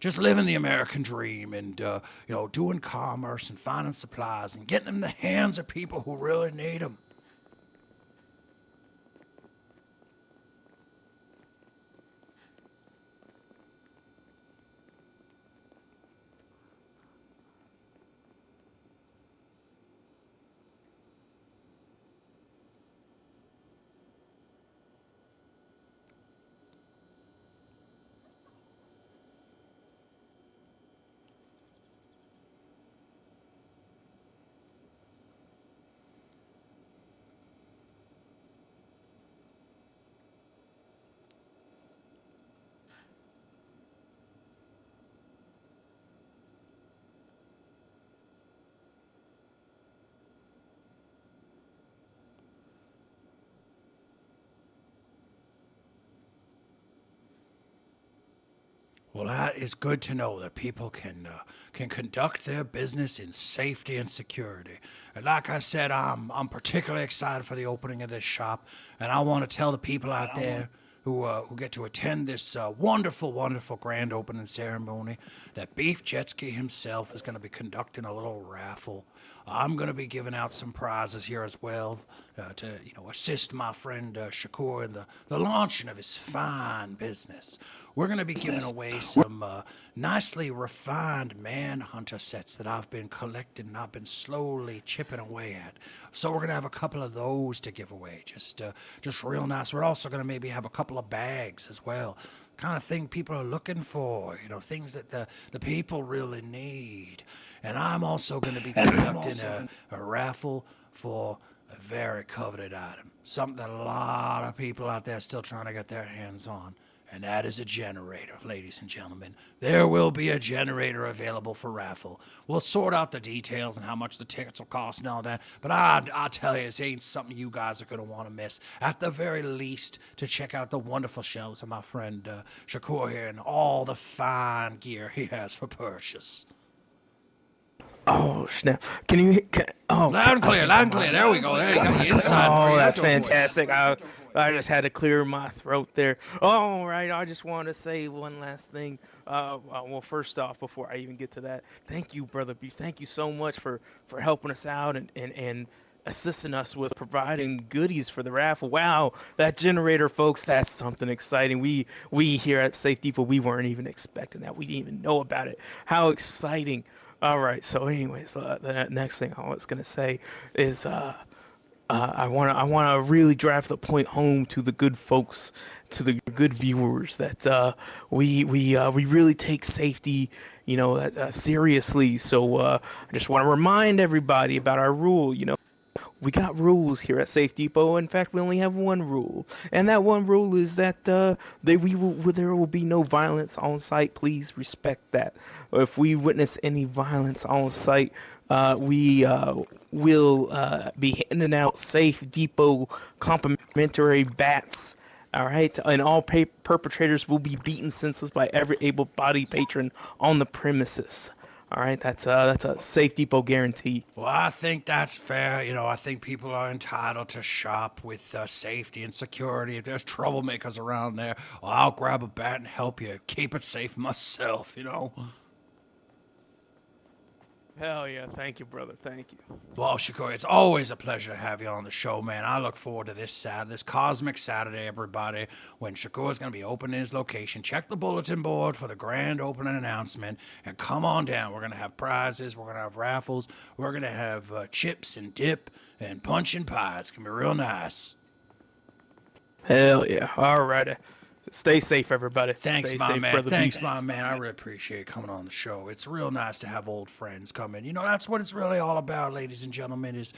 just living the American dream and, doing commerce and finding supplies and getting them in the hands of people who really need them. Well, that is good to know that people can conduct their business in safety and security. And like I said, I'm particularly excited for the opening of this shop, and I want to tell the people out there who get to attend this wonderful, wonderful grand opening ceremony that Beef Jetski himself is going to be conducting a little raffle. I'm going to be giving out some prizes here as well to assist my friend Shakur in the launching of his fine business. We're going to be giving away some nicely refined manhunter sets that I've been collecting and I've been slowly chipping away at. So we're going to have a couple of those to give away, just real nice. We're also going to maybe have a couple of bags as well. Kind of thing people are looking for, things that the people really need. And I'm also going to be conducting a raffle for a very coveted item. Something that a lot of people out there are still trying to get their hands on. And that is a generator, ladies and gentlemen. There will be a generator available for raffle. We'll sort out the details and how much the tickets will cost and all that. But I'll tell you, this ain't something you guys are going to want to miss. At the very least, to check out the wonderful shelves of my friend Shakur here and all the fine gear he has for purchase. Oh snap! Can you? Loud and clear, loud and clear. There we go. There you got your inside. Oh, that's fantastic. I just had to clear my throat there. All right, I just want to say one last thing. Well, first off, before I even get to that, thank you, Brother Beef. Thank you so much for helping us out and assisting us with providing goodies for the raffle. Wow, that generator, folks, that's something exciting. We here at Safe Depot, we weren't even expecting that. We didn't even know about it. How exciting. All right, so anyways, the next thing I was going to say is I want to really drive the point home to the good folks, to the good viewers, that we really take safety, seriously. So I just want to remind everybody about our rule. We got rules here at Safe Depot. In fact, we only have one rule, and that one rule is that there will be no violence on site. Please respect that. If we witness any violence on site, we will be handing out Safe Depot complimentary bats. All right, and all perpetrators will be beaten senseless by every able-bodied patron on the premises. All right, that's a Safe Depot guarantee. Well, I think that's fair. I think people are entitled to shop with safety and security. If there's troublemakers around there, well, I'll grab a bat and help you keep it safe myself, Hell yeah, thank you, brother, thank you. Well, Shakur, it's always a pleasure to have you on the show, man. I look forward to this Cosmic Saturday, everybody, when Shakur's going to be opening his location. Check the bulletin board for the grand opening announcement, and come on down. We're going to have prizes, we're going to have raffles, we're going to have chips and dip and punch and pie. It's going to be real nice. Hell yeah, alrighty. Stay safe, everybody. Thanks, Stay my safe, man. brother. Thanks, Beef. my man. I really appreciate coming on the show. It's real nice to have old friends come in. You know, that's what it's really all about, ladies and gentlemen, is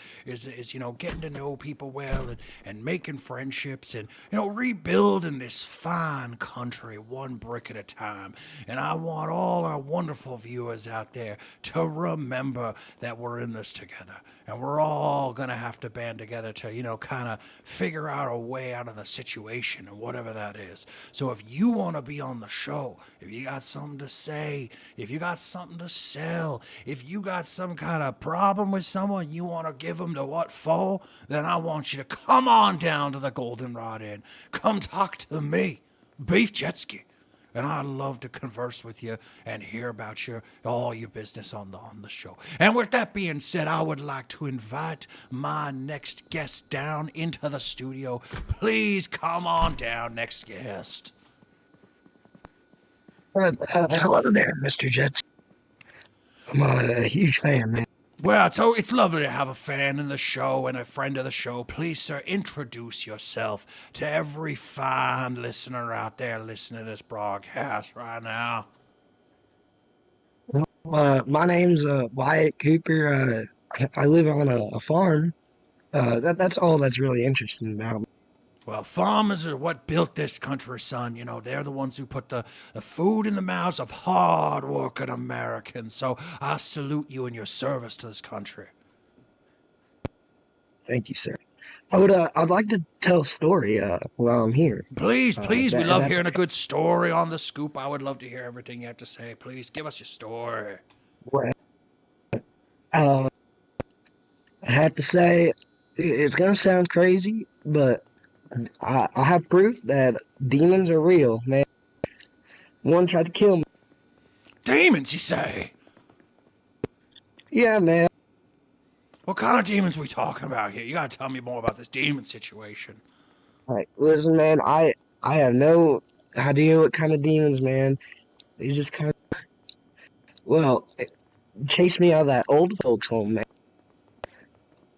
you know, getting to know people well and making friendships and, you know, rebuilding this fine country one brick at a time. And I want all our wonderful viewers out there to remember that we're in this together. And we're all going to have to band together to, you know, kind of figure out a way out of the situation and whatever that is. So if you want to be on the show, if you got something to say, if you got something to sell, if you got some kind of problem with someone, you want to give them to what for, then I want you to come on down to the Goldenrod Inn. Come talk to me, Beef Jetski. And I love to converse with you and hear about all your business on the show. And with that being said, I would like to invite my next guest down into the studio. Please come on down, next guest. Hello there, Mr. Jets. I'm a huge fan, man. Well, so it's lovely to have a fan in the show and a friend of the show. Please, sir, introduce yourself to every fine listener out there listening to this broadcast right now. My name's Wyatt Cooper. I live on a farm. That's all that's really interesting about me. Well, farmers are what built this country, son. You know, they're the ones who put the food in the mouths of hard-working Americans. So I salute you in your service to this country. Thank you, sir. I'd like to tell a story while I'm here. Please, please, we That- love that's hearing a okay. good story on the scoop. I would love to hear everything you have to say. Please, give us your story. Well, I have to say, it's gonna sound crazy, but I have proof that demons are real, man. One tried to kill me. Demons, you say? Yeah, man. What kind of demons we talking about here? You gotta tell me more about this demon situation. All right, listen, man. I have no idea what kind of demons, man. They just kind of, well, chased me out of that old folks' home, man.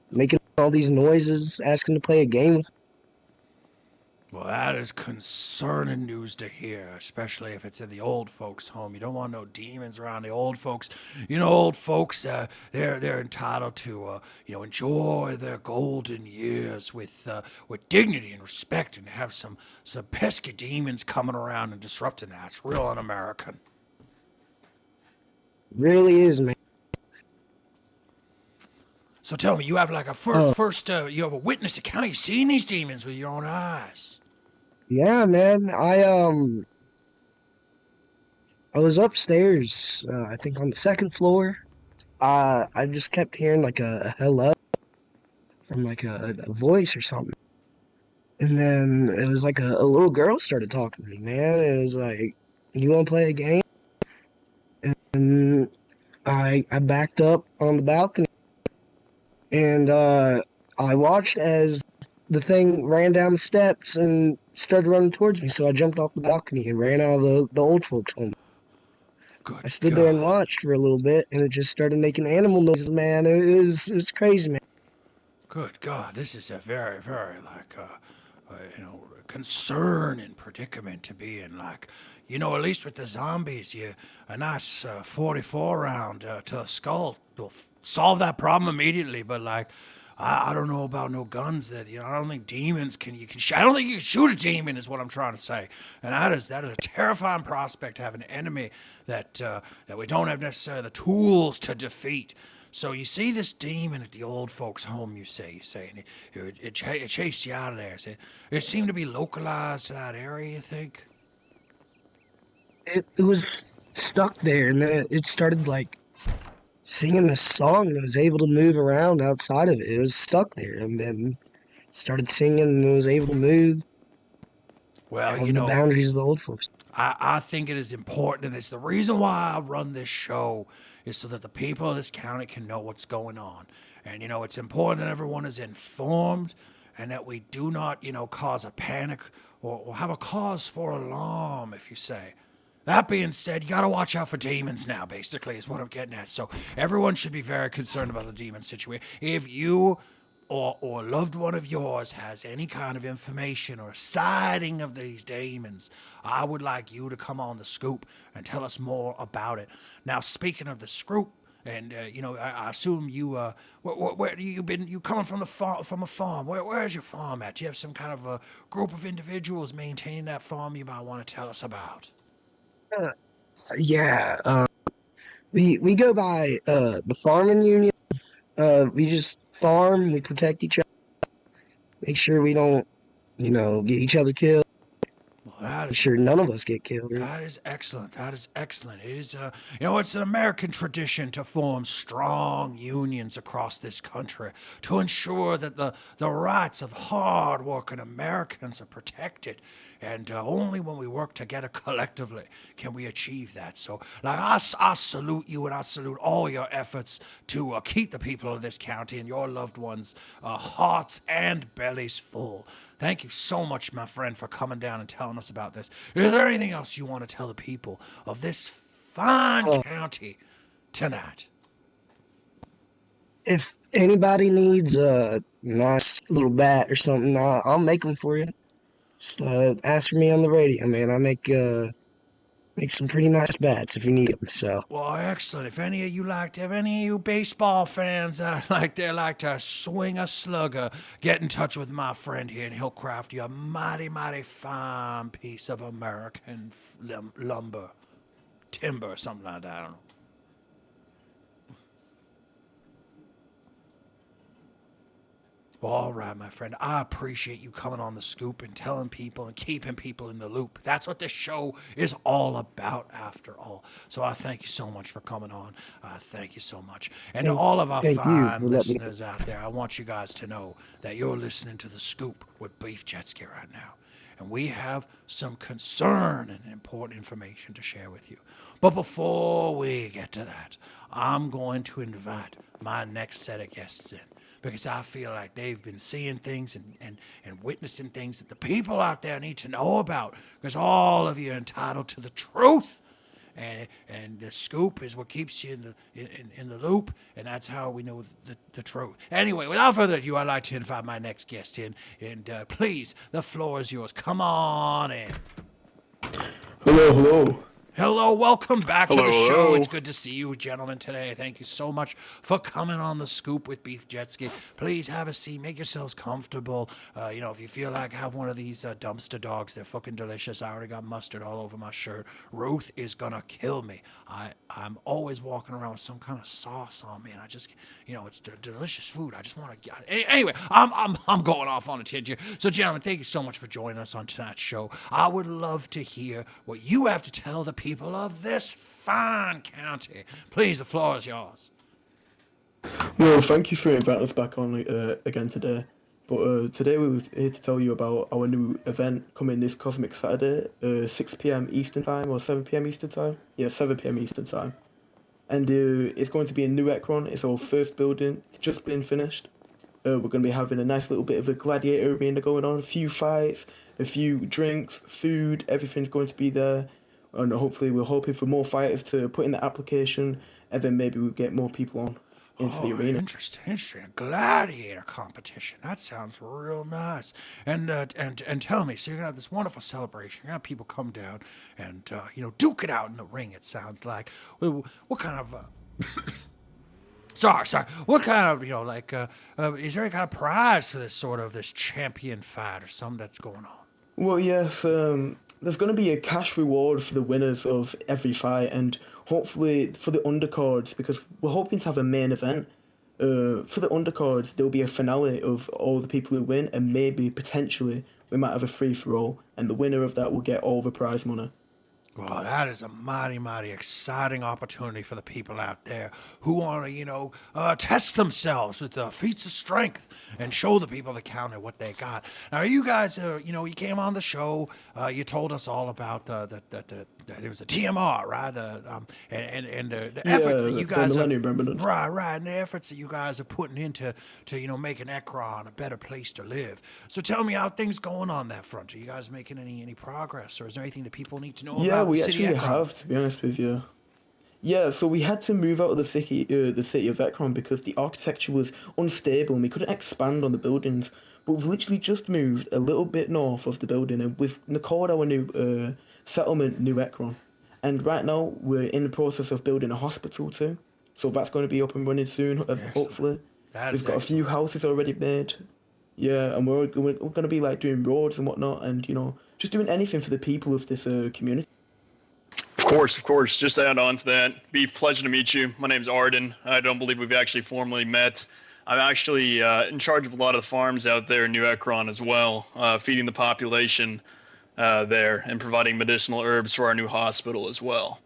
Making all these noises, asking to play a game with. Well, that is concerning news to hear, especially if it's in the old folks' home. You don't want no demons around the old folks. You know, old folks, they're entitled to, you know, enjoy their golden years with dignity and respect, and have some pesky demons coming around and disrupting that. It's real un-American. Really is, man. So tell me, you have like a first, you have a witness account. You seen these demons with your own eyes. Yeah, man. I was upstairs, I think on the second floor. I just kept hearing like a hello from like a voice or something. And then it was like a little girl started talking to me, man. It was like, you want to play a game? And I backed up on the balcony and I watched as the thing ran down the steps and started running towards me. So I jumped off the balcony and ran out of the old folks' home. Good I stood there and God. watched for a little bit, and it just started making animal noises, man. It was crazy, man. Good God, this is a very, very, like, you know, concern and predicament to be in. Like, you know, at least with the zombies, a nice 44 round to the skull will solve that problem immediately. But like, I don't know about no guns that, you know, I don't think demons I don't think you can shoot a demon is what I'm trying to say. And that is a terrifying prospect to have an enemy that we don't have necessarily the tools to defeat. So you see this demon at the old folks' home, you say, and it chased you out of there. It seemed to be localized to that area, you think? It was stuck there, and then it started like singing this song and was able to move around outside of it. It was stuck there, and then started singing and was able to move Well, on you the know, boundaries of the old folks. I think it is important, and it's the reason why I run this show, is so that the people of this county can know what's going on. And, you know, it's important that everyone is informed and that we do not, you know, cause a panic or have a cause for alarm, if you say. That being said, you gotta watch out for demons now, basically, is what I'm getting at. So everyone should be very concerned about the demon situation. If you or a loved one of yours has any kind of information or sighting of these demons, I would like you to come on the scoop and tell us more about it. Now, speaking of the scoop, and I assume you where you coming from from a farm? Where's your farm at? Do you have some kind of a group of individuals maintaining that farm you might want to tell us about? Yeah, we go by the farming union. We just farm, we protect each other, make sure we don't, get each other killed. Well, that Make is sure none of us get killed. That is excellent. That is excellent. It is, it's an American tradition to form strong unions across this country to ensure that the rights of hard-working Americans are protected. And only when we work together collectively can we achieve that. So, like, I salute you and I salute all your efforts to keep the people of this county and your loved ones' hearts and bellies full. Thank you so much, my friend, for coming down and telling us about this. Is there anything else you want to tell the people of this fine county tonight? If anybody needs a nice little bat or something, I'll make them for you. Just ask for me on the radio, man. I make some pretty nice bats if you need them. So Well, excellent. If any of you baseball fans like to swing a slugger, get in touch with my friend here, and he'll craft you a mighty, mighty fine piece of American lumber, timber, something like that. I don't know. Well, all right, my friend. I appreciate you coming on the scoop and telling people and keeping people in the loop. That's what this show is all about, after all. So I thank you so much for coming on. Thank you so much. And to all of our thank you fine for letting me- listeners out there, I want you guys to know that you're listening to The Scoop with Beef Jetski right now. And we have some concern and important information to share with you. But before we get to that, I'm going to invite my next set of guests in, because I feel like they've been seeing things and witnessing things that the people out there need to know about, because all of you are entitled to the truth. And the scoop is what keeps you in the loop, and that's how we know the truth. Anyway, without further ado, I'd like to invite my next guest in, and please, the floor is yours. Come on in. Hello. Hello, welcome back to the Hello, show. hello. It's good to see you, gentlemen, today. Thank you so much for coming on the scoop with Beef Jetski. Please have a seat, make yourselves comfortable. If you feel like have one of these dumpster dogs, they're fucking delicious. I already got mustard all over my shirt. Ruth is gonna kill me. I'm always walking around with some kind of sauce on me, and I just, it's delicious food. I just want to. Anyway, I'm going off on a tangent. So, gentlemen, thank you so much for joining us on tonight's show. I would love to hear what you have to tell the people of this fine county. Please, the floor is yours. Well, thank you for inviting us back on again today. But today we were here to tell you about our new event coming this Cosmic Saturday, 6 p.m. Eastern Time or 7 p.m. Eastern Time? Yeah, 7 p.m. Eastern Time. And it's going to be in New Ekron. It's our first building. It's just been finished. We're going to be having a nice little bit of a gladiator arena going on, a few fights, a few drinks, food, everything's going to be there. And hopefully we're hoping for more fighters to put in the application, and then maybe we'll get more people on into the arena. Interesting. A gladiator competition. That sounds real nice. And tell me, so you're gonna have this wonderful celebration. You're gonna have people come down and duke it out in the ring. It sounds like. What kind of Sorry. What kind of is there any kind of prize for this champion fight or something that's going on? Well, yes, there's going to be a cash reward for the winners of every fight, and hopefully for the undercards, because we're hoping to have a main event. For the undercards, there'll be a finale of all the people who win, and maybe potentially we might have a free-for-all, and the winner of that will get all the prize money. Well, that is a mighty, mighty exciting opportunity for the people out there who want to, test themselves with feats of strength and show the people of the county what they got. Now, you guys, you came on the show. You told us all about that it was a TMR, right? And the efforts that you guys are right, and the efforts that you guys are putting into making Ekron a better place to live. So tell me how things going on that front. Are you guys making any progress, or is there anything that people need to know about? We actually have, to be honest with you. Yeah, so we had to move out of the city of Ekron because the architecture was unstable and we couldn't expand on the buildings. But we've literally just moved a little bit north of the building and we've called our new settlement New Ekron. And right now we're in the process of building a hospital too. So that's going to be up and running soon, hopefully. That We've is got a few excellent. houses already made. Yeah, and we're going to be like doing roads and whatnot, and just doing anything for the people of this community. Of course, of course. Just to add on to that, Beef, pleasure to meet you. My name's Arden. I don't believe we've actually formally met. I'm actually in charge of a lot of the farms out there in New Ekron as well, feeding the population there and providing medicinal herbs for our new hospital as well.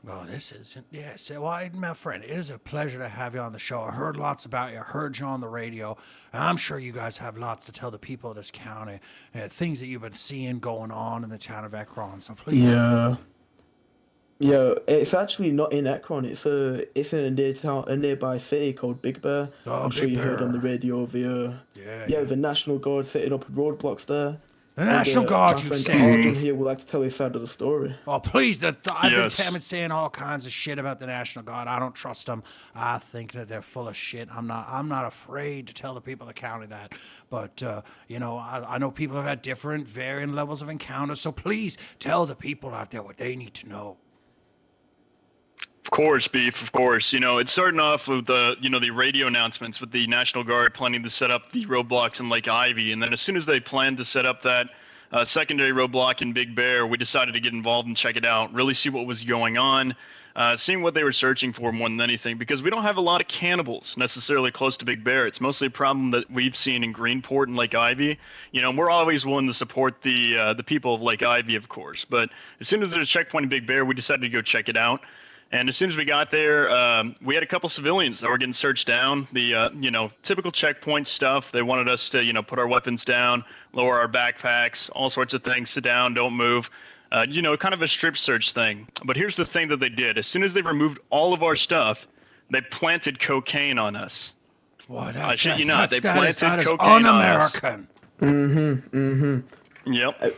Well, this is, yes. Well, my friend, it is a pleasure to have you on the show. I heard lots about you. I heard you on the radio. And I'm sure you guys have lots to tell the people of this county. Things that you've been seeing going on in the town of Ekron. So please. Yeah. Yeah, it's actually not in Ekron. It's in a nearby city called Big Bear. Oh, I'm sure Big you heard on the Bear. radio the National Guard setting up roadblocks there. The National Guard, My you friend say? Arden here would like to tell his side of the story. Oh, please. I've Yes. been saying all kinds of shit about the National Guard. I don't trust them. I think that they're full of shit. I'm not afraid to tell the people of the county that. But, I know people have had different, varying levels of encounters. So please tell the people out there what they need to know. Of course, Beef, of course. It's starting off with the radio announcements with the National Guard planning to set up the roadblocks in Lake Ivy. And then as soon as they planned to set up that secondary roadblock in Big Bear, we decided to get involved and check it out, really see what was going on, seeing what they were searching for more than anything, because we don't have a lot of cannibals necessarily close to Big Bear. It's mostly a problem that we've seen in Greenport and Lake Ivy. We're always willing to support the people of Lake Ivy, of course. But as soon as there's a checkpoint in Big Bear, we decided to go check it out. And as soon as we got there, we had a couple civilians that were getting searched down. The typical checkpoint stuff. They wanted us to put our weapons down, lower our backpacks, all sorts of things. Sit down, don't move. Kind of a strip search thing. But here's the thing that they did. As soon as they removed all of our stuff, they planted cocaine on us. Boy, I shit you not. They that planted is cocaine on us. un-American. Yep.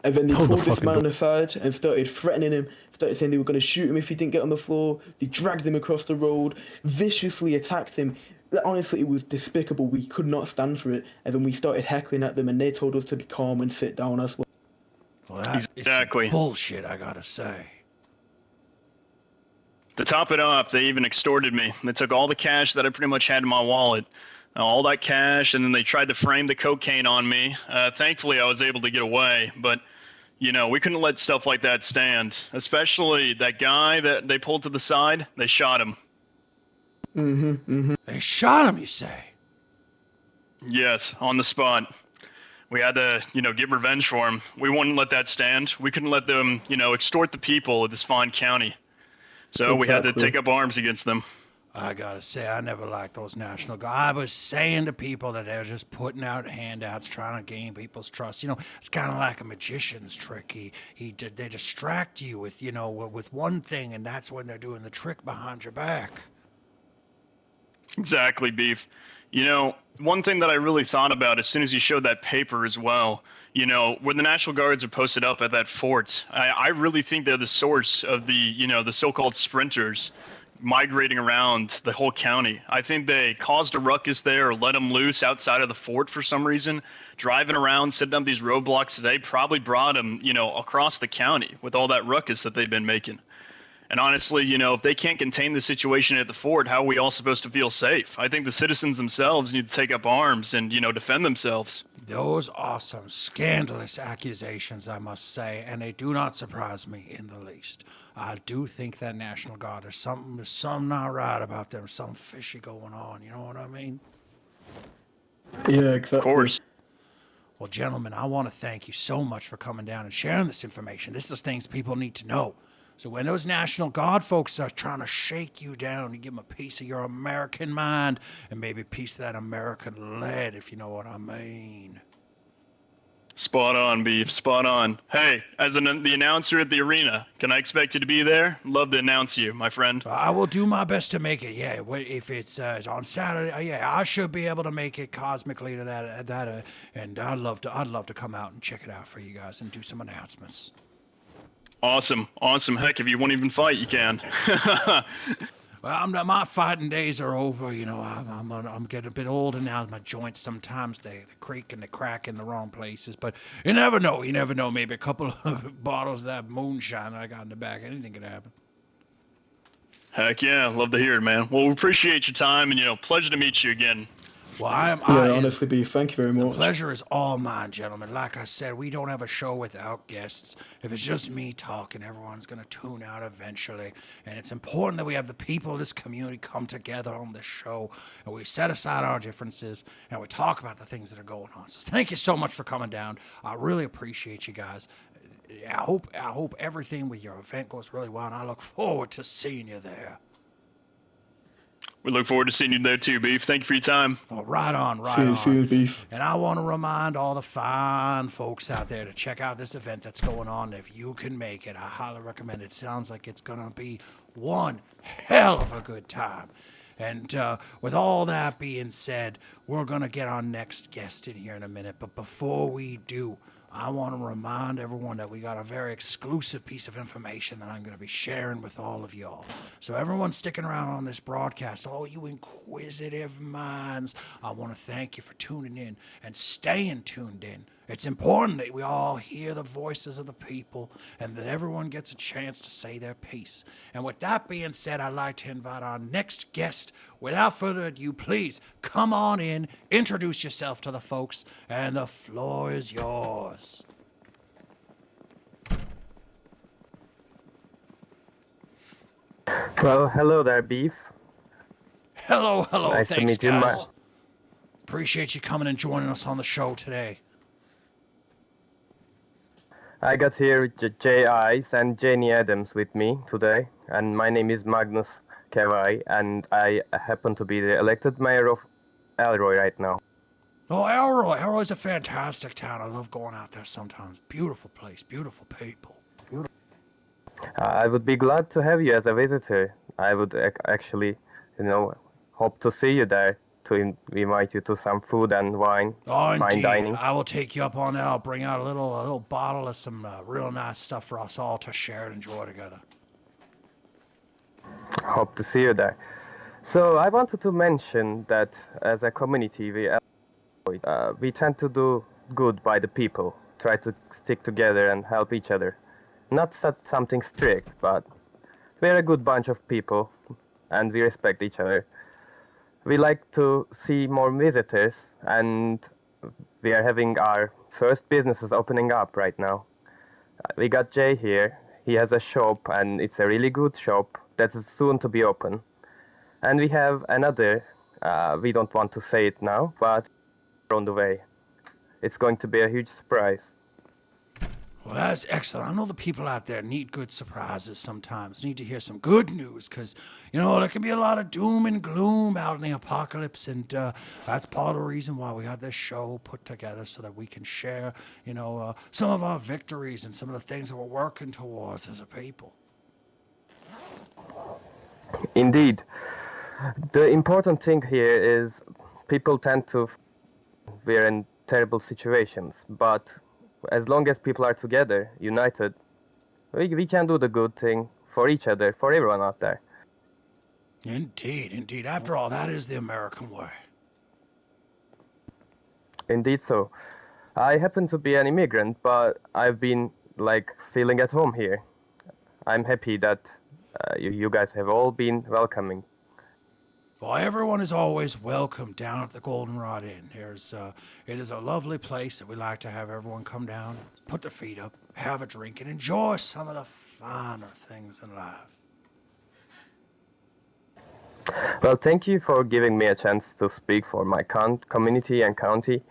And then they Hold the pulled this fucking man aside and started threatening him, started saying they were going to shoot him if he didn't get on the floor. They dragged him across the road, viciously attacked him. Honestly, it was despicable. We could not stand for it. And then we started heckling at them and they told us to be calm and sit down as well. Well, that is Exactly. some bullshit, I gotta say. To top it off, they even extorted me. They took all the cash that I pretty much had in my wallet, all that cash, and then they tried to frame the cocaine on me. Thankfully, I was able to get away, but, we couldn't let stuff like that stand, especially that guy that they pulled to the side. They shot him. They shot him, you say? Yes, on the spot. We had to, get revenge for him. We wouldn't let that stand. We couldn't let them, extort the people of this fine county. So we had to Exactly. take up arms against them. I gotta say, I never liked those National Guard. I was saying to people that they're just putting out handouts, trying to gain people's trust. It's kind of like a magician's trick. They distract you with, with one thing, and that's when they're doing the trick behind your back. Exactly, Beef. One thing that I really thought about as soon as you showed that paper as well, where the National Guards are posted up at that fort, I really think they're the source of the so-called sprinters migrating around the whole county. I think they caused a ruckus there or let them loose outside of the fort for some reason, driving around, setting up these roadblocks today, probably brought them, across the county with all that ruckus that they've been making. And honestly, if they can't contain the situation at the fort, how are we all supposed to feel safe? I think the citizens themselves need to take up arms and, defend themselves. Those are some scandalous accusations, I must say, and they do not surprise me in the least. I do think that National Guard, there's something not right about them, something fishy going on, you know what I mean? Yeah, exactly. Of course. Well, gentlemen, I want to thank you so much for coming down and sharing this information. This is things people need to know. So when those National Guard folks are trying to shake you down, you give them a piece of your American mind and maybe a piece of that American lead, if you know what I mean. Spot on, Beef. Spot on. Hey, as the announcer at the arena, can I expect you to be there? Love to announce you, my friend. I will do my best to make it. Yeah, if it's on Saturday, yeah, I should be able to make it cosmically to that, and I'd love to come out and check it out for you guys and do some announcements. Awesome. Heck, if you won't even fight, you can. Well, my fighting days are over. You know, I'm getting a bit older now. My joints sometimes they creak and they crack in the wrong places. But you never know. You never know. Maybe a couple of bottles of that moonshine I got in the back. Anything could happen. Heck yeah, love to hear it, man. Well, we appreciate your time, and pleasure to meet you again. Well, Honestly, Beef, thank you very the much. pleasure is all mine, gentlemen. Like I said, we don't have a show without guests. If it's just me talking, everyone's going to tune out eventually. And it's important that we have the people of this community come together on this show, and we set aside our differences, and we talk about the things that are going on. So thank you so much for coming down. I really appreciate you guys. I hope everything with your event goes really well, and I look forward to seeing you there. We look forward to seeing you there too, Beef. Thank you for your time. Oh, right on. See you, Beef. And I want to remind all the fine folks out there to check out this event that's going on. If you can make it, I highly recommend it. Sounds like it's going to be one hell of a good time. And with all that being said, we're going to get our next guest in here in a minute. But before we do, I want to remind everyone that we got a very exclusive piece of information that I'm going to be sharing with all of y'all. So everyone sticking around on this broadcast, all you inquisitive minds, I want to thank you for tuning in and staying tuned in. It's important that we all hear the voices of the people and that everyone gets a chance to say their piece. And with that being said, I'd like to invite our next guest. Without further ado, please come on in, introduce yourself to the folks, and the floor is yours. Well, hello there, Beef. Hello. Nice to Thanks, meet you, guys. Appreciate you coming and joining us on the show today. I got here Jay Ice and Jenny Adams with me today, and my name is Magnus Kevai, and I happen to be the elected mayor of Elroy right now. Oh, Elroy. Elroy's a fantastic town. I love going out there sometimes. Beautiful place, beautiful people. I would be glad to have you as a visitor. I would actually, hope to see you there, to invite you to some food and wine, Oh, fine indeed. dining. I will take you up on that. I'll bring out a little bottle of some real nice stuff for us all to share and enjoy together. Hope to see you there. So I wanted to mention that as a community, we tend to do good by the people, try to stick together and help each other. Not something strict, but we're a good bunch of people, and we respect each other. We like to see more visitors, and we are having our first businesses opening up right now. We got Jay here. He has a shop, and it's a really good shop that is soon to be open. And we have another, we don't want to say it now, but on the way. It's going to be a huge surprise. Well, that's excellent. I know the people out there need good surprises sometimes, need to hear some good news, because, there can be a lot of doom and gloom out in the apocalypse, and that's part of the reason why we got this show put together, so that we can share, some of our victories and some of the things that we're working towards as a people. Indeed. The important thing here is people tend to we're in terrible situations, but as long as people are together, united, we can do the good thing for each other, for everyone out there. Indeed. After all, that is the American way. Indeed so. I happen to be an immigrant, but I've been, feeling at home here. I'm happy that you guys have all been welcoming. Well, everyone is always welcome down at the Goldenrod Inn. It is a lovely place that we like to have everyone come down, put their feet up, have a drink, and enjoy some of the finer things in life. Well, thank you for giving me a chance to speak for my community and county.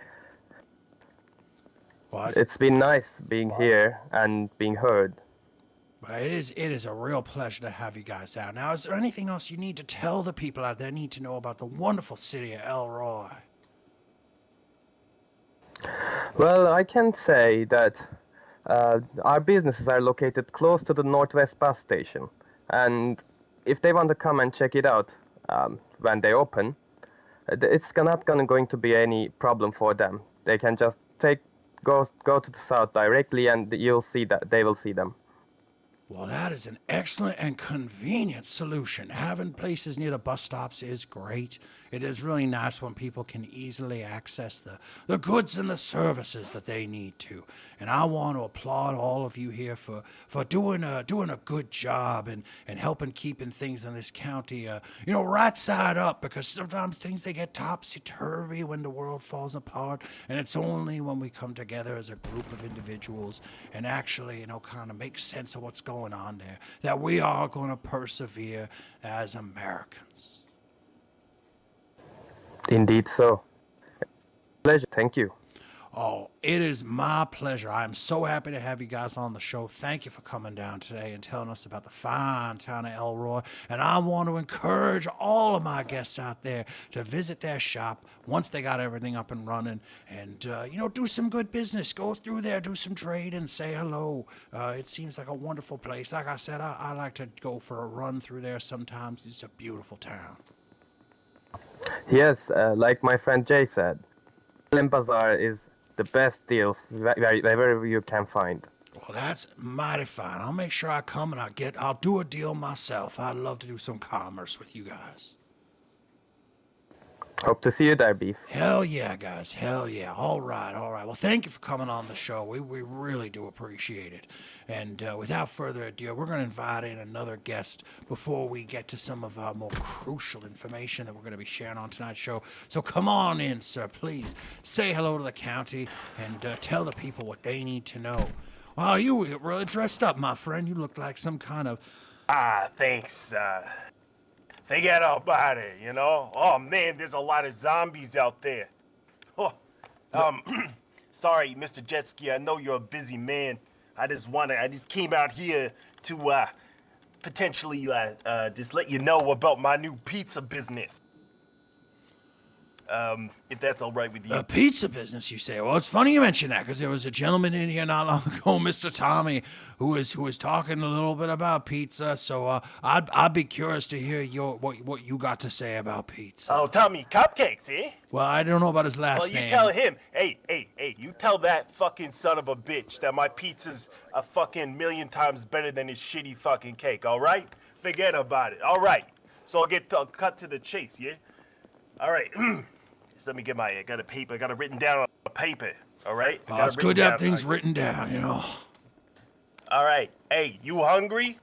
Well, it's been nice being here and being heard. It is a real pleasure to have you guys out. Now, is there anything else you need to tell the people out there need to know about the wonderful city of Elroy? Well, I can say that our businesses are located close to the Northwest bus station. And if they want to come and check it out when they open, it's not going to be any problem for them. They can just go to the south directly, and you'll see that they will see them. Well, that is an excellent and convenient solution. Having places near the bus stops is great. It is really nice when people can easily access the goods and the services that they need to. And I want to applaud all of you here for doing a good job and helping keeping things in this county, right side up, because sometimes things they get topsy-turvy when the world falls apart. And it's only when we come together as a group of individuals and actually, kind of make sense of what's going on there, that we are going to persevere as Americans. Indeed so. Pleasure. Thank you. Oh, it is my pleasure. I am so happy to have you guys on the show. Thank you for coming down today and telling us about the fine town of Elroy. And I want to encourage all of my guests out there to visit their shop once they got everything up and running and, do some good business. Go through there, do some trade, and say hello. It seems like a wonderful place. Like I said, I like to go for a run through there sometimes. It's a beautiful town. Yes, like my friend Jay said, Allen Bazaar is the best deals wherever you can find. Well, that's mighty fine. I'll make sure I come and I'll do a deal myself. I'd love to do some commerce with you guys. Hope to see you there, Beef. Hell yeah, guys. Hell yeah. All right. Well, thank you for coming on the show. We really do appreciate it. And without further ado, we're going to invite in another guest before we get to some of our more crucial information that we're going to be sharing on tonight's show. So come on in, sir. Please say hello to the county and tell the people what they need to know. Wow, you were really dressed up, my friend. You look like some kind of... Thanks. Forget about it, Oh, man, there's a lot of zombies out there. Oh, sorry, Mr. Jetski, I know you're a busy man. I just came out here to, potentially, just let you know about my new pizza business. If that's all right with you. A pizza business, you say? Well, it's funny you mention that, because there was a gentleman in here not long ago, Mr. Tommy, who was talking a little bit about pizza. So I'd be curious to hear what you got to say about pizza. Oh, Tommy, cupcakes, eh? Well, I don't know about his last name. Well, you tell him. Hey, you tell that fucking son of a bitch that my pizza's a fucking million times better than his shitty fucking cake, all right? Forget about it. All right. So I'll get cut to the chase, yeah? All right. Just let me get I got a paper. I got it written down on a paper. All right. It's good to have things written down, All right. Hey, you hungry?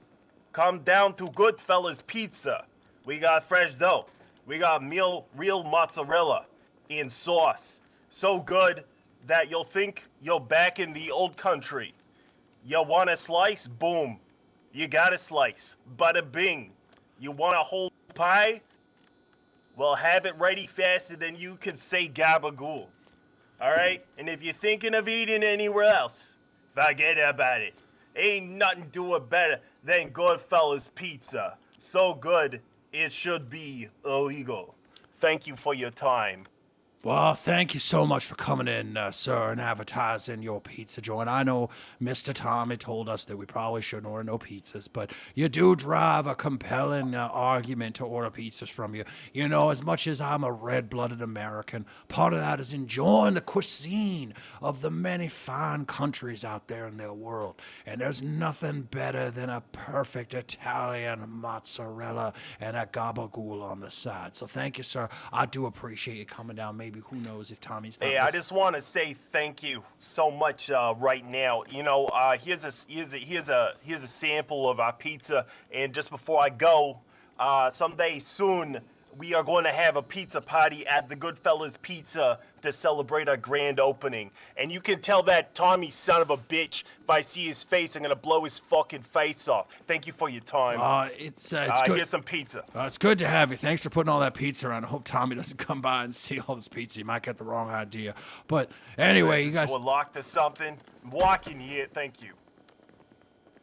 Come down to Goodfellas Pizza. We got fresh dough. We got real mozzarella in sauce. So good that you'll think you're back in the old country. You want a slice? Boom. You got a slice. Bada bing. You want a whole pie? Well, have it ready faster than you can say gabagool. All right? And if you're thinking of eating anywhere else, forget about it. Ain't nothing do it better than Goodfellas Pizza. So good, it should be illegal. Thank you for your time. Well, thank you so much for coming in, sir, and advertising your pizza joint. I know Mr. Tommy told us that we probably shouldn't order no pizzas, but you do drive a compelling argument to order pizzas from you. As much as I'm a red-blooded American, part of that is enjoying the cuisine of the many fine countries out there in their world. And there's nothing better than a perfect Italian mozzarella and a gabagool on the side. So thank you, sir. I do appreciate you coming down. Maybe who knows if Tommy's not Hey, I just want to say thank you so much right now. Here's a sample of our pizza, and just before I go, someday soon we are going to have a pizza party at the Goodfellas Pizza to celebrate our grand opening. And you can tell that Tommy son of a bitch, if I see his face, I'm going to blow his fucking face off. Thank you for your time. It's good. Here's some pizza. It's good to have you. Thanks for putting all that pizza around. I hope Tommy doesn't come by and see all this pizza. You might get the wrong idea. But anyway, you guys... We're locked or something. I'm walking here. Thank you.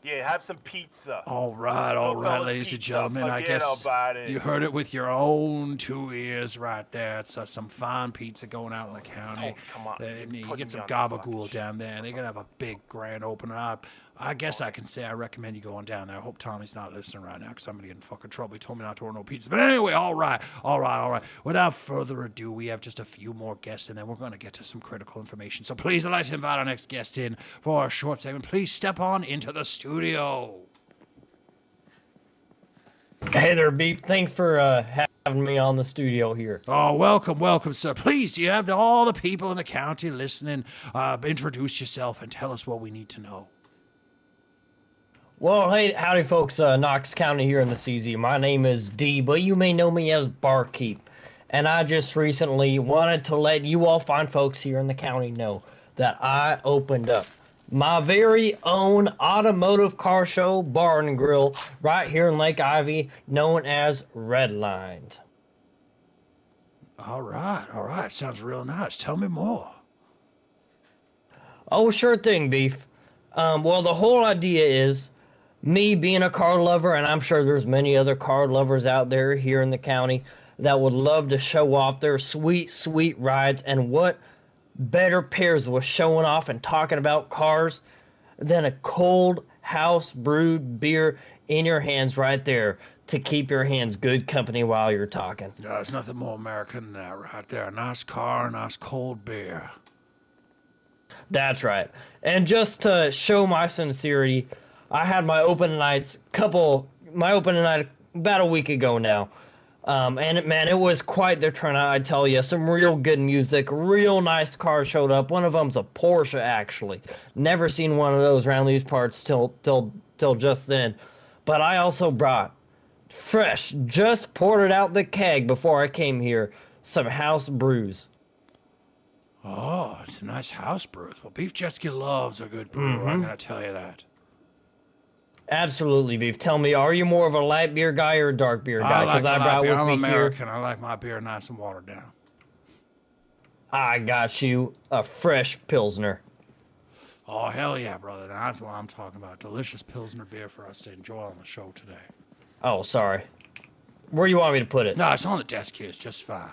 Yeah, have some pizza. All right, ladies and gentlemen. I guess you heard it with your own two ears right there. It's some fine pizza going out in the county. Oh, come on. You get some gabagool down there, and they're going to have a big grand opening. I guess I can say I recommend you going down there. I hope Tommy's not listening right now because I'm going to get in fucking trouble. He told me not to order no pizza. But anyway, all right. Without further ado, we have just a few more guests, and then we're going to get to some critical information. So please, I'd like to invite our next guest in for a short segment. Please step on into the studio. Hey there, Beef. Thanks for having me on the studio here. Oh, welcome, sir. Please, you have all the people in the county listening. Introduce yourself and tell us what we need to know. Well, hey, howdy, folks. Knox County here in the CZ. My name is D, but you may know me as Barkeep. And I just recently wanted to let you all fine folks here in the county know that I opened up my very own automotive car show, bar and grill, right here in Lake Ivy, known as Redlined. All right. Sounds real nice. Tell me more. Oh, sure thing, Beef. Well, the whole idea is me being a car lover, and I'm sure there's many other car lovers out there here in the county that would love to show off their sweet, sweet rides. And what better pairs with showing off and talking about cars than a cold house brewed beer in your hands right there to keep your hands good company while you're talking. There's nothing more American than that right there. A nice car, a nice cold beer. That's right. And just to show my sincerity, I had my opening night about a week ago now. It was quite the turnout, I tell you. Some real good music, real nice cars showed up. One of them's a Porsche, actually. Never seen one of those around these parts till just then. But I also brought fresh, just poured it out the keg before I came here, some house brews. Oh, it's a nice house brews. Well, Beef Jetski loves a good brew. I'm gonna tell you that. Absolutely, Beef. Tell me, are you more of a light beer guy or a dark beer guy? I brought with I'm me American. I like my beer nice and watered down. I got you a fresh Pilsner. Oh, hell yeah, brother. Now, that's what I'm talking about. Delicious Pilsner beer for us to enjoy on the show today. Oh, sorry. Where do you want me to put it? No, it's on the desk here. It's just fine.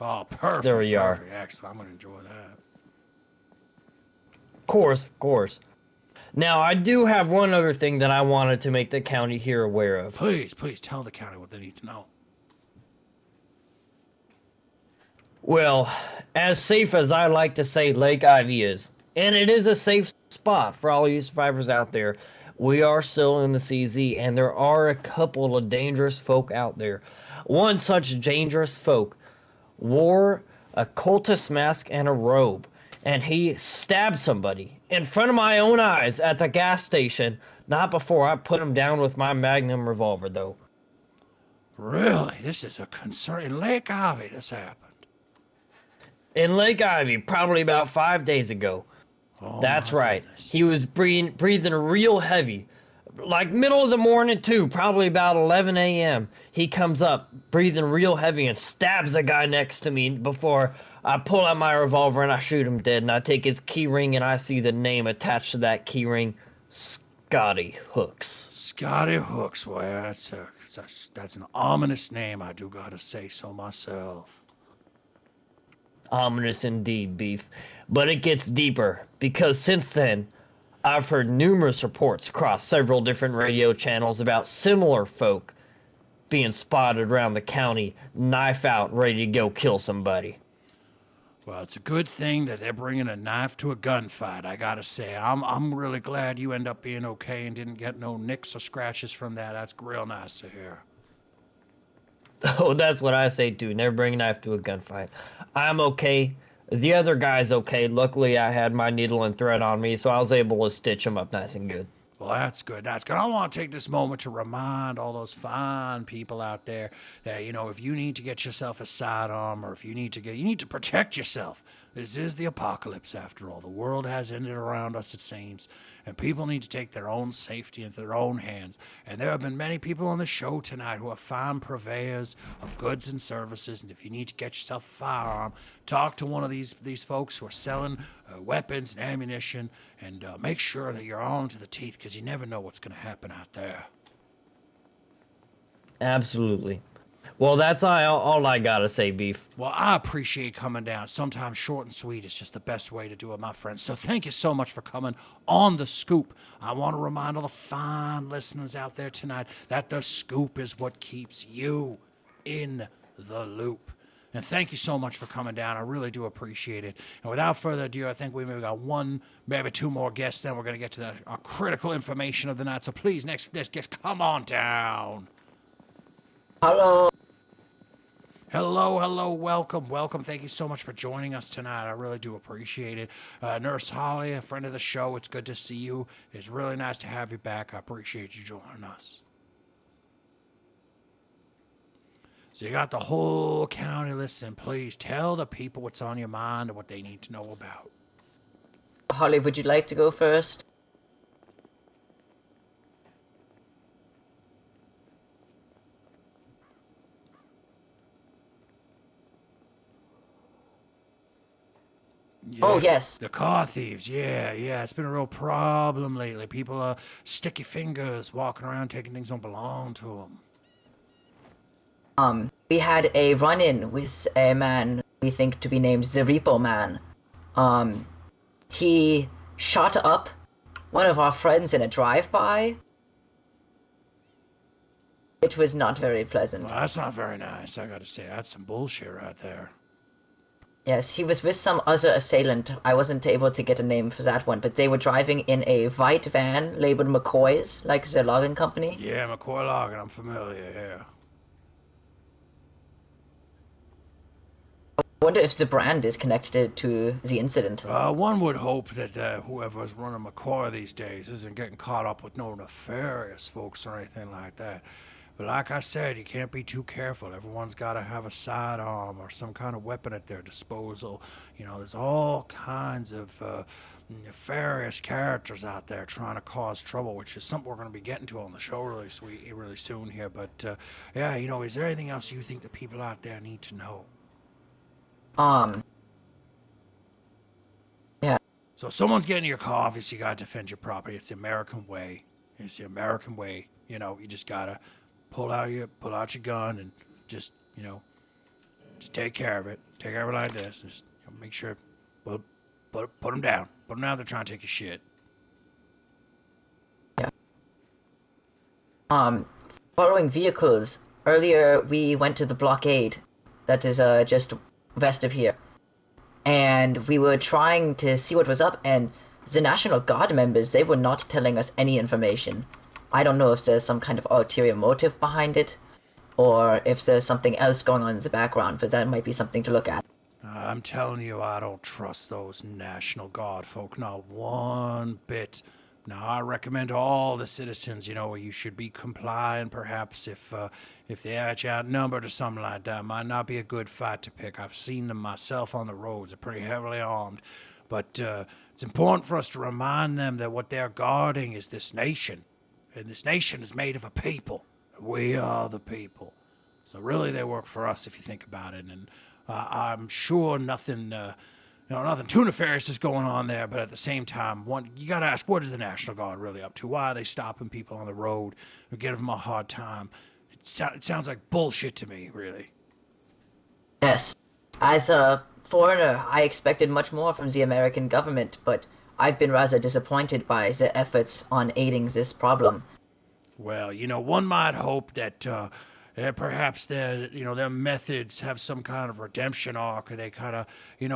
Oh, perfect. There you are. Excellent. I'm going to enjoy that. Of course. Now, I do have one other thing that I wanted to make the county here aware of. Please tell the county what they need to know. Well, as safe as I like to say Lake Ivy is, and it is a safe spot for all you survivors out there, we are still in the CZ, and there are a couple of dangerous folk out there. One such dangerous folk wore a cultist mask and a robe, and he stabbed somebody in front of my own eyes at the gas station, not before I put him down with my Magnum revolver, though. Really? This is a concern. In Lake Ivy, this happened. In Lake Ivy, probably about 5 days ago. Oh, That's my right. goodness. He was breathing real heavy. Like middle of the morning, too, probably about 11 a.m. He comes up, breathing real heavy, and stabs a guy next to me before I pull out my revolver and I shoot him dead. And I take his key ring and I see the name attached to that key ring, Scotty Hooks. Scotty Hooks. Well, that's an ominous name, I do gotta say so myself. Ominous indeed, Beef. But it gets deeper, because since then, I've heard numerous reports across several different radio channels about similar folk being spotted around the county, knife out, ready to go kill somebody. Well, it's a good thing that they're bringing a knife to a gunfight, I gotta say. I'm really glad you end up being okay and didn't get no nicks or scratches from that. That's real nice to hear. Oh, that's what I say too. Never bring a knife to a gunfight. I'm okay. The other guy's okay. Luckily, I had my needle and thread on me, so I was able to stitch him up nice and good. Well, that's good. I want to take this moment to remind all those fine people out there that, if you need to get yourself a sidearm or if you need to protect yourself. This is the apocalypse, after all. The world has ended around us, it seems, and people need to take their own safety into their own hands. And there have been many people on the show tonight who are fine purveyors of goods and services, and if you need to get yourself a firearm, talk to one of these folks who are selling weapons and ammunition, and make sure that you're armed to the teeth, because you never know what's going to happen out there. Absolutely. Well, that's all I gotta say, Beef. Well, I appreciate coming down. Sometimes short and sweet is just the best way to do it, my friends. So thank you so much for coming on The Scoop. I want to remind all the fine listeners out there tonight that The Scoop is what keeps you in the loop. And thank you so much for coming down. I really do appreciate it. And without further ado, I think we maybe got one, maybe two more guests. Then we're going to get to our critical information of the night. So please, next guest, come on down. Hello. Hello, welcome. Thank you so much for joining us tonight. I really do appreciate it. Nurse Holly, a friend of the show, it's good to see you. It's really nice to have you back. I appreciate you joining us. So you got the whole county. Listen, please tell the people what's on your mind and what they need to know about. Holly, would you like to go first? Yeah, oh, yes. The car thieves, yeah. It's been a real problem lately. People are sticky fingers walking around taking things that don't belong to them. We had a run-in with a man we think to be named the Repo Man. He shot up one of our friends in a drive-by. It was not very pleasant. Well, that's not very nice, I gotta say. That's some bullshit right there. Yes, he was with some other assailant. I wasn't able to get a name for that one, but they were driving in a white van labeled McCoy's, like the logging company. Yeah, McCoy Logging, I'm familiar, yeah. I wonder if the brand is connected to the incident. One would hope that whoever's running McCoy these days isn't getting caught up with no nefarious folks or anything like that. But like I said, you can't be too careful. Everyone's got to have a sidearm or some kind of weapon at their disposal. You know, there's all kinds of nefarious characters out there trying to cause trouble, which is something we're going to be getting to on the show really soon here. But yeah, you know, is there anything else you think the people out there need to know? Yeah. So if someone's getting your car, obviously you gotta defend your property. It's the American way. It's the American way. You know, you just gotta pull out your gun and just take care of it. Take care of it like this. Just make sure, put them down. Put them down. They're trying to take your shit. Yeah. Following vehicles. Earlier we went to the blockade. That is just west of here. And we were trying to see what was up, and the National Guard members, they were not telling us any information. I don't know if there's some kind of ulterior motive behind it, or if there's something else going on in the background, but that might be something to look at. I'm telling you, I don't trust those National Guard folk, not one bit. Now, I recommend to all the citizens, you should be complying. Perhaps if they're outnumbered or something like that, might not be a good fight to pick. I've seen them myself on the roads. They're pretty heavily armed. But it's important for us to remind them that what they're guarding is this nation. And this nation is made of a people. We are the people. So really, they work for us if you think about it. And I'm sure nothing too nefarious is going on there, but at the same time, you got to ask, what is the National Guard really up to? Why are they stopping people on the road or giving them a hard time? It sounds like bullshit to me, really. Yes. As a foreigner, I expected much more from the American government, but I've been rather disappointed by the efforts on aiding this problem. Well, one might hope that perhaps their methods have some kind of redemption arc, or they kind of,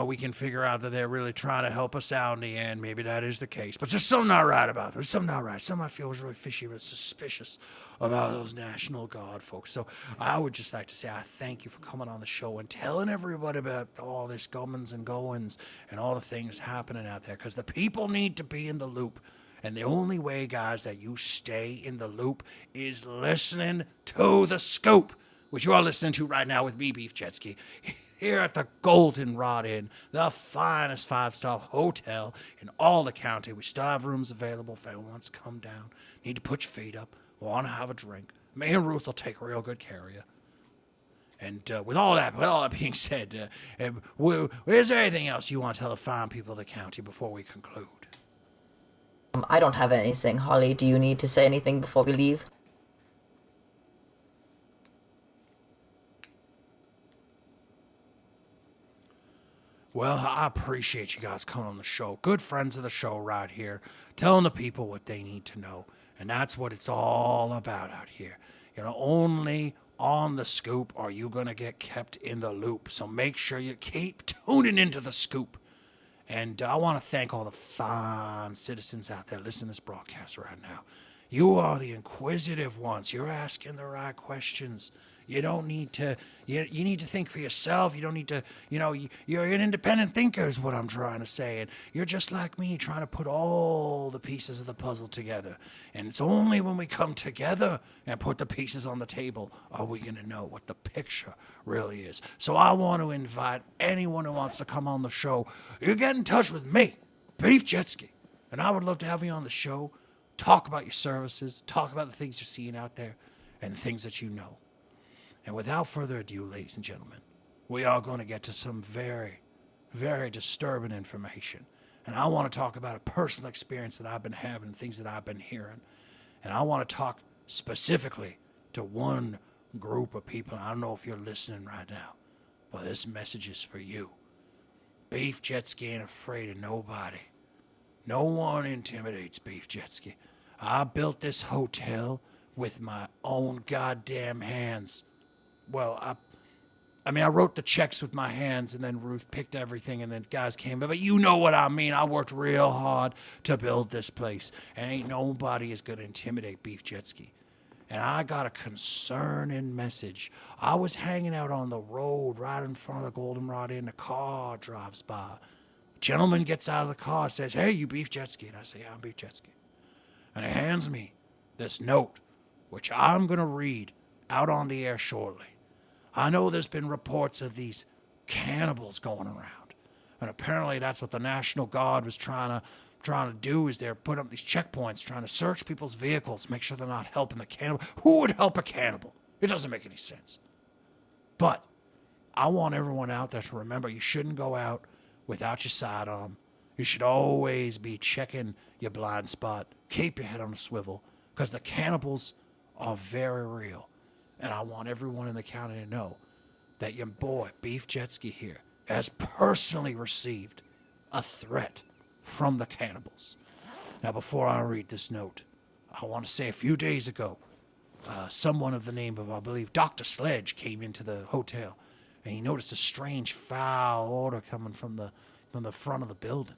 we can figure out that they're really trying to help us out in the end. Maybe that is the case. But there's something not right about it. There's something not right. Something I feel is really fishy and suspicious about those National Guard folks. So I would just like to say I thank you for coming on the show and telling everybody about all this gummins and goings and all the things happening out there, because the people need to be in the loop. And the only way, guys, that you stay in the loop is listening to The Scoop, which you are listening to right now with me, Beef Jetski, here at the Golden Rod Inn, the finest five-star hotel in all the county. We still have rooms available if anyone wants to come down. Need to put your feet up, want to have a drink. Me and Ruth will take real good care of you. And with all that being said, is there anything else you want to tell the fine people of the county before we conclude? I don't have anything. Holly, do you need to say anything before we leave? Well, I appreciate you guys coming on the show. Good friends of the show right here, telling the people what they need to know. And that's what it's all about out here. Only on the scoop or you're going to get kept in the loop. So make sure you keep tuning into the scoop. And I want to thank all the fine citizens out there listening to this broadcast right now. You are the inquisitive ones. You're asking the right questions. You don't need to, you need to think for yourself. You don't need to, you're an independent thinker is what I'm trying to say. And you're just like me trying to put all the pieces of the puzzle together. And it's only when we come together and put the pieces on the table are we going to know what the picture really is. So I want to invite anyone who wants to come on the show. You get in touch with me, Beef Jetski. And I would love to have you on the show. Talk about your services. Talk about the things you're seeing out there and the things that you know. And without further ado, ladies and gentlemen, we are going to get to some very, very disturbing information. And I want to talk about a personal experience that I've been having, things that I've been hearing. And I want to talk specifically to one group of people. I don't know if you're listening right now, but this message is for you. Beef Jetski ain't afraid of nobody. No one intimidates Beef Jetski. I built this hotel with my own goddamn hands. Well, I wrote the checks with my hands, and then Ruth picked everything, and then guys came. But you know what I mean. I worked real hard to build this place, and ain't nobody is going to intimidate Beef Jetski. And I got a concerning message. I was hanging out on the road right in front of the Goldenrod Inn. The car drives by. A gentleman gets out of the car, says, "Hey, you Beef Jetski?" And I say, "Yeah, I'm Beef Jetski." And he hands me this note, which I'm going to read out on the air shortly. I know there's been reports of these cannibals going around. And apparently that's what the National Guard was trying to do, is they're putting up these checkpoints, trying to search people's vehicles, make sure they're not helping the cannibal. Who would help a cannibal? It doesn't make any sense. But I want everyone out there to remember you shouldn't go out without your sidearm. You should always be checking your blind spot. Keep your head on a swivel, because the cannibals are very real. And I want everyone in the county to know that your boy, Beef Jetski here, has personally received a threat from the cannibals. Now, before I read this note, I want to say a few days ago, someone of the name of, I believe, Dr. Sledge came into the hotel, and he noticed a strange foul odor coming from the front of the building.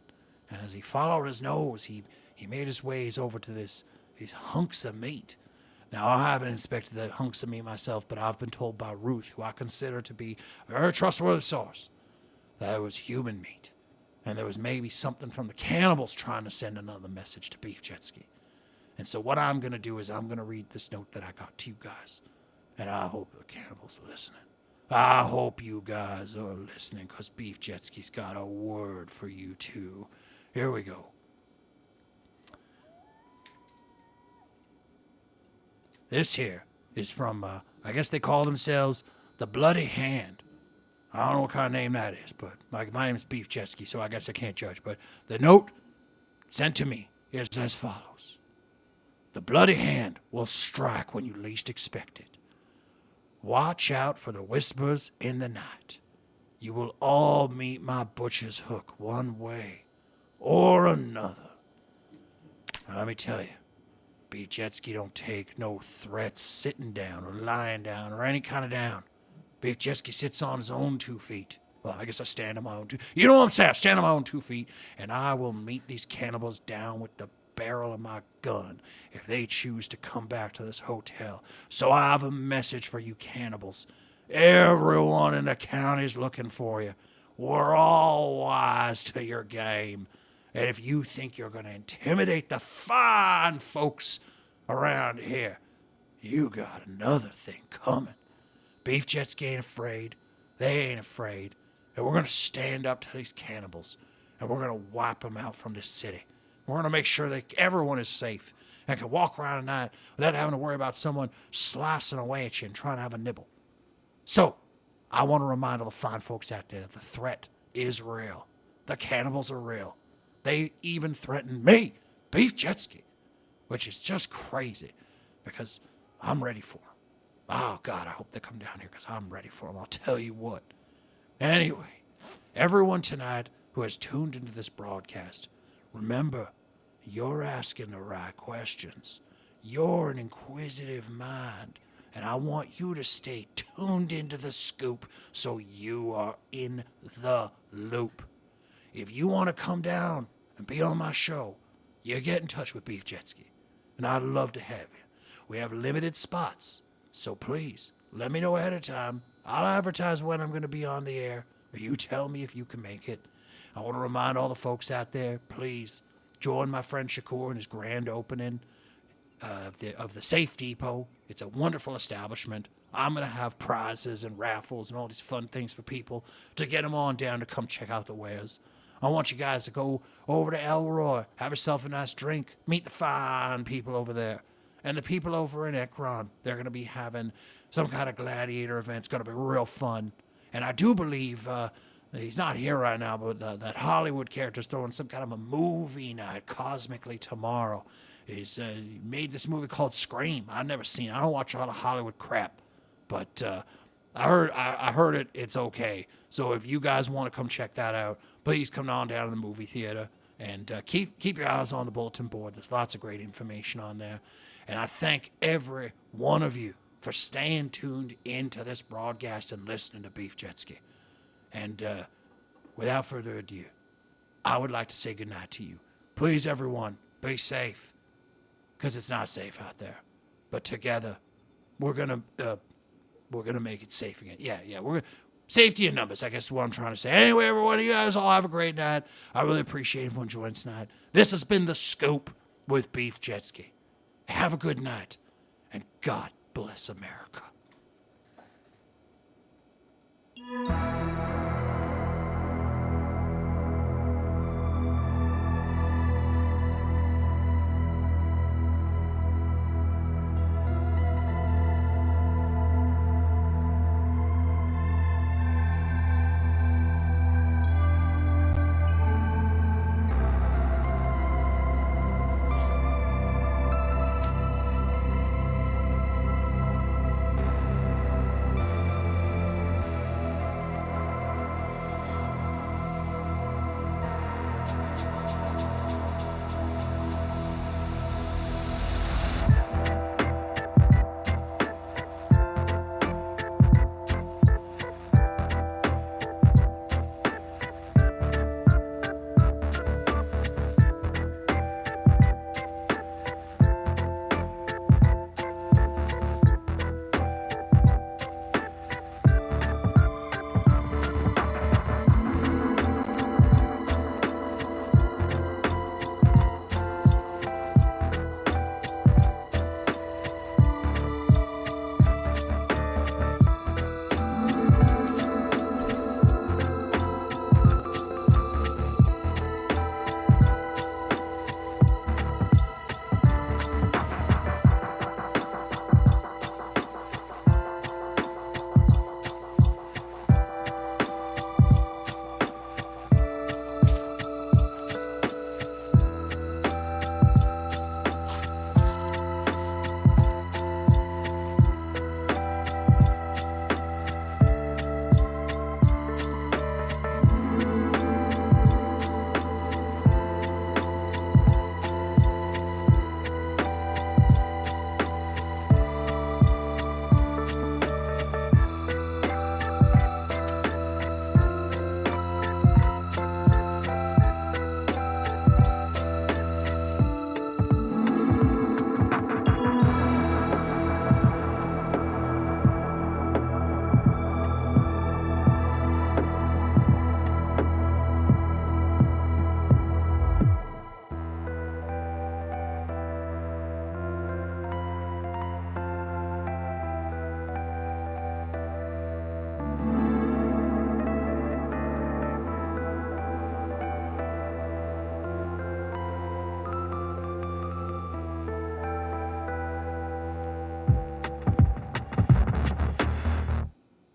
And as he followed his nose, he made his ways over to these hunks of meat. Now, I haven't inspected the hunks of meat myself, but I've been told by Ruth, who I consider to be a very trustworthy source, that it was human meat. And there was maybe something from the cannibals trying to send another message to Beef Jetski. And so what I'm going to do is I'm going to read this note that I got to you guys. And I hope the cannibals are listening. I hope you guys are listening, because Beef Jetski's got a word for you too. Here we go. This here is from, I guess they call themselves the Bloody Hand. I don't know what kind of name that is, but my name is Beef Jetski, so I guess I can't judge. But the note sent to me is as follows. The Bloody Hand will strike when you least expect it. Watch out for the whispers in the night. You will all meet my butcher's hook one way or another. Now, let me tell you, Beef Jetski don't take no threats sitting down or lying down or any kind of down. Beef Jetski sits on his own 2 feet. Well, I guess I stand on my own 2. You know what I'm saying? I stand on my own 2 feet, and I will meet these cannibals down with the barrel of my gun if they choose to come back to this hotel. So I have a message for you cannibals. Everyone in the county is looking for you. We're all wise to your game. And if you think you're going to intimidate the fine folks around here, you got another thing coming. Beef Jetski ain't afraid. They ain't afraid. And we're going to stand up to these cannibals. And we're going to wipe them out from this city. We're going to make sure that everyone is safe and can walk around at night without having to worry about someone slicing away at you and trying to have a nibble. So, I want to remind all the fine folks out there that the threat is real. The cannibals are real. They even threatened me, Beef Jetski, which is just crazy because I'm ready for them. Oh, God, I hope they come down here because I'm ready for them. I'll tell you what. Anyway, everyone tonight who has tuned into this broadcast, remember, you're asking the right questions. You're an inquisitive mind, And I want you to stay tuned into the scoop so you are in the loop. If you want to come down and be on my show, you get in touch with Beef Jetski. And I'd love to have you. We have limited spots, so please let me know ahead of time. I'll advertise when I'm going to be on the air, or you tell me if you can make it. I want to remind all the folks out there, please join my friend Shakur in his grand opening of the Safe Depot. It's a wonderful establishment. I'm going to have prizes and raffles and all these fun things for people to get them on down to come check out the wares. I want you guys to go over to Elroy, have yourself a nice drink, meet the fine people over there. And the people over in Ekron, they're going to be having some kind of gladiator event. It's going to be real fun. And I do believe, he's not here right now, but that Hollywood character's throwing some kind of a movie night cosmically tomorrow. He made this movie called Scream. I've never seen it. I don't watch a lot of Hollywood crap. But I heard it's okay. So if you guys want to come check that out, please come on down to the movie theater and keep your eyes on the bulletin board. There's lots of great information on there. And I thank every one of you for staying tuned into this broadcast and listening to Beef Jetski. And without further ado, I would like to say goodnight to you. Please, everyone, be safe, because it's not safe out there. But together, we're gonna make it safe again. Yeah. Safety in numbers, I guess is what I'm trying to say. Anyway, everyone, you guys all have a great night. I really appreciate everyone joining tonight. This has been The Scoop with Beef Jetski. Have a good night, and God bless America.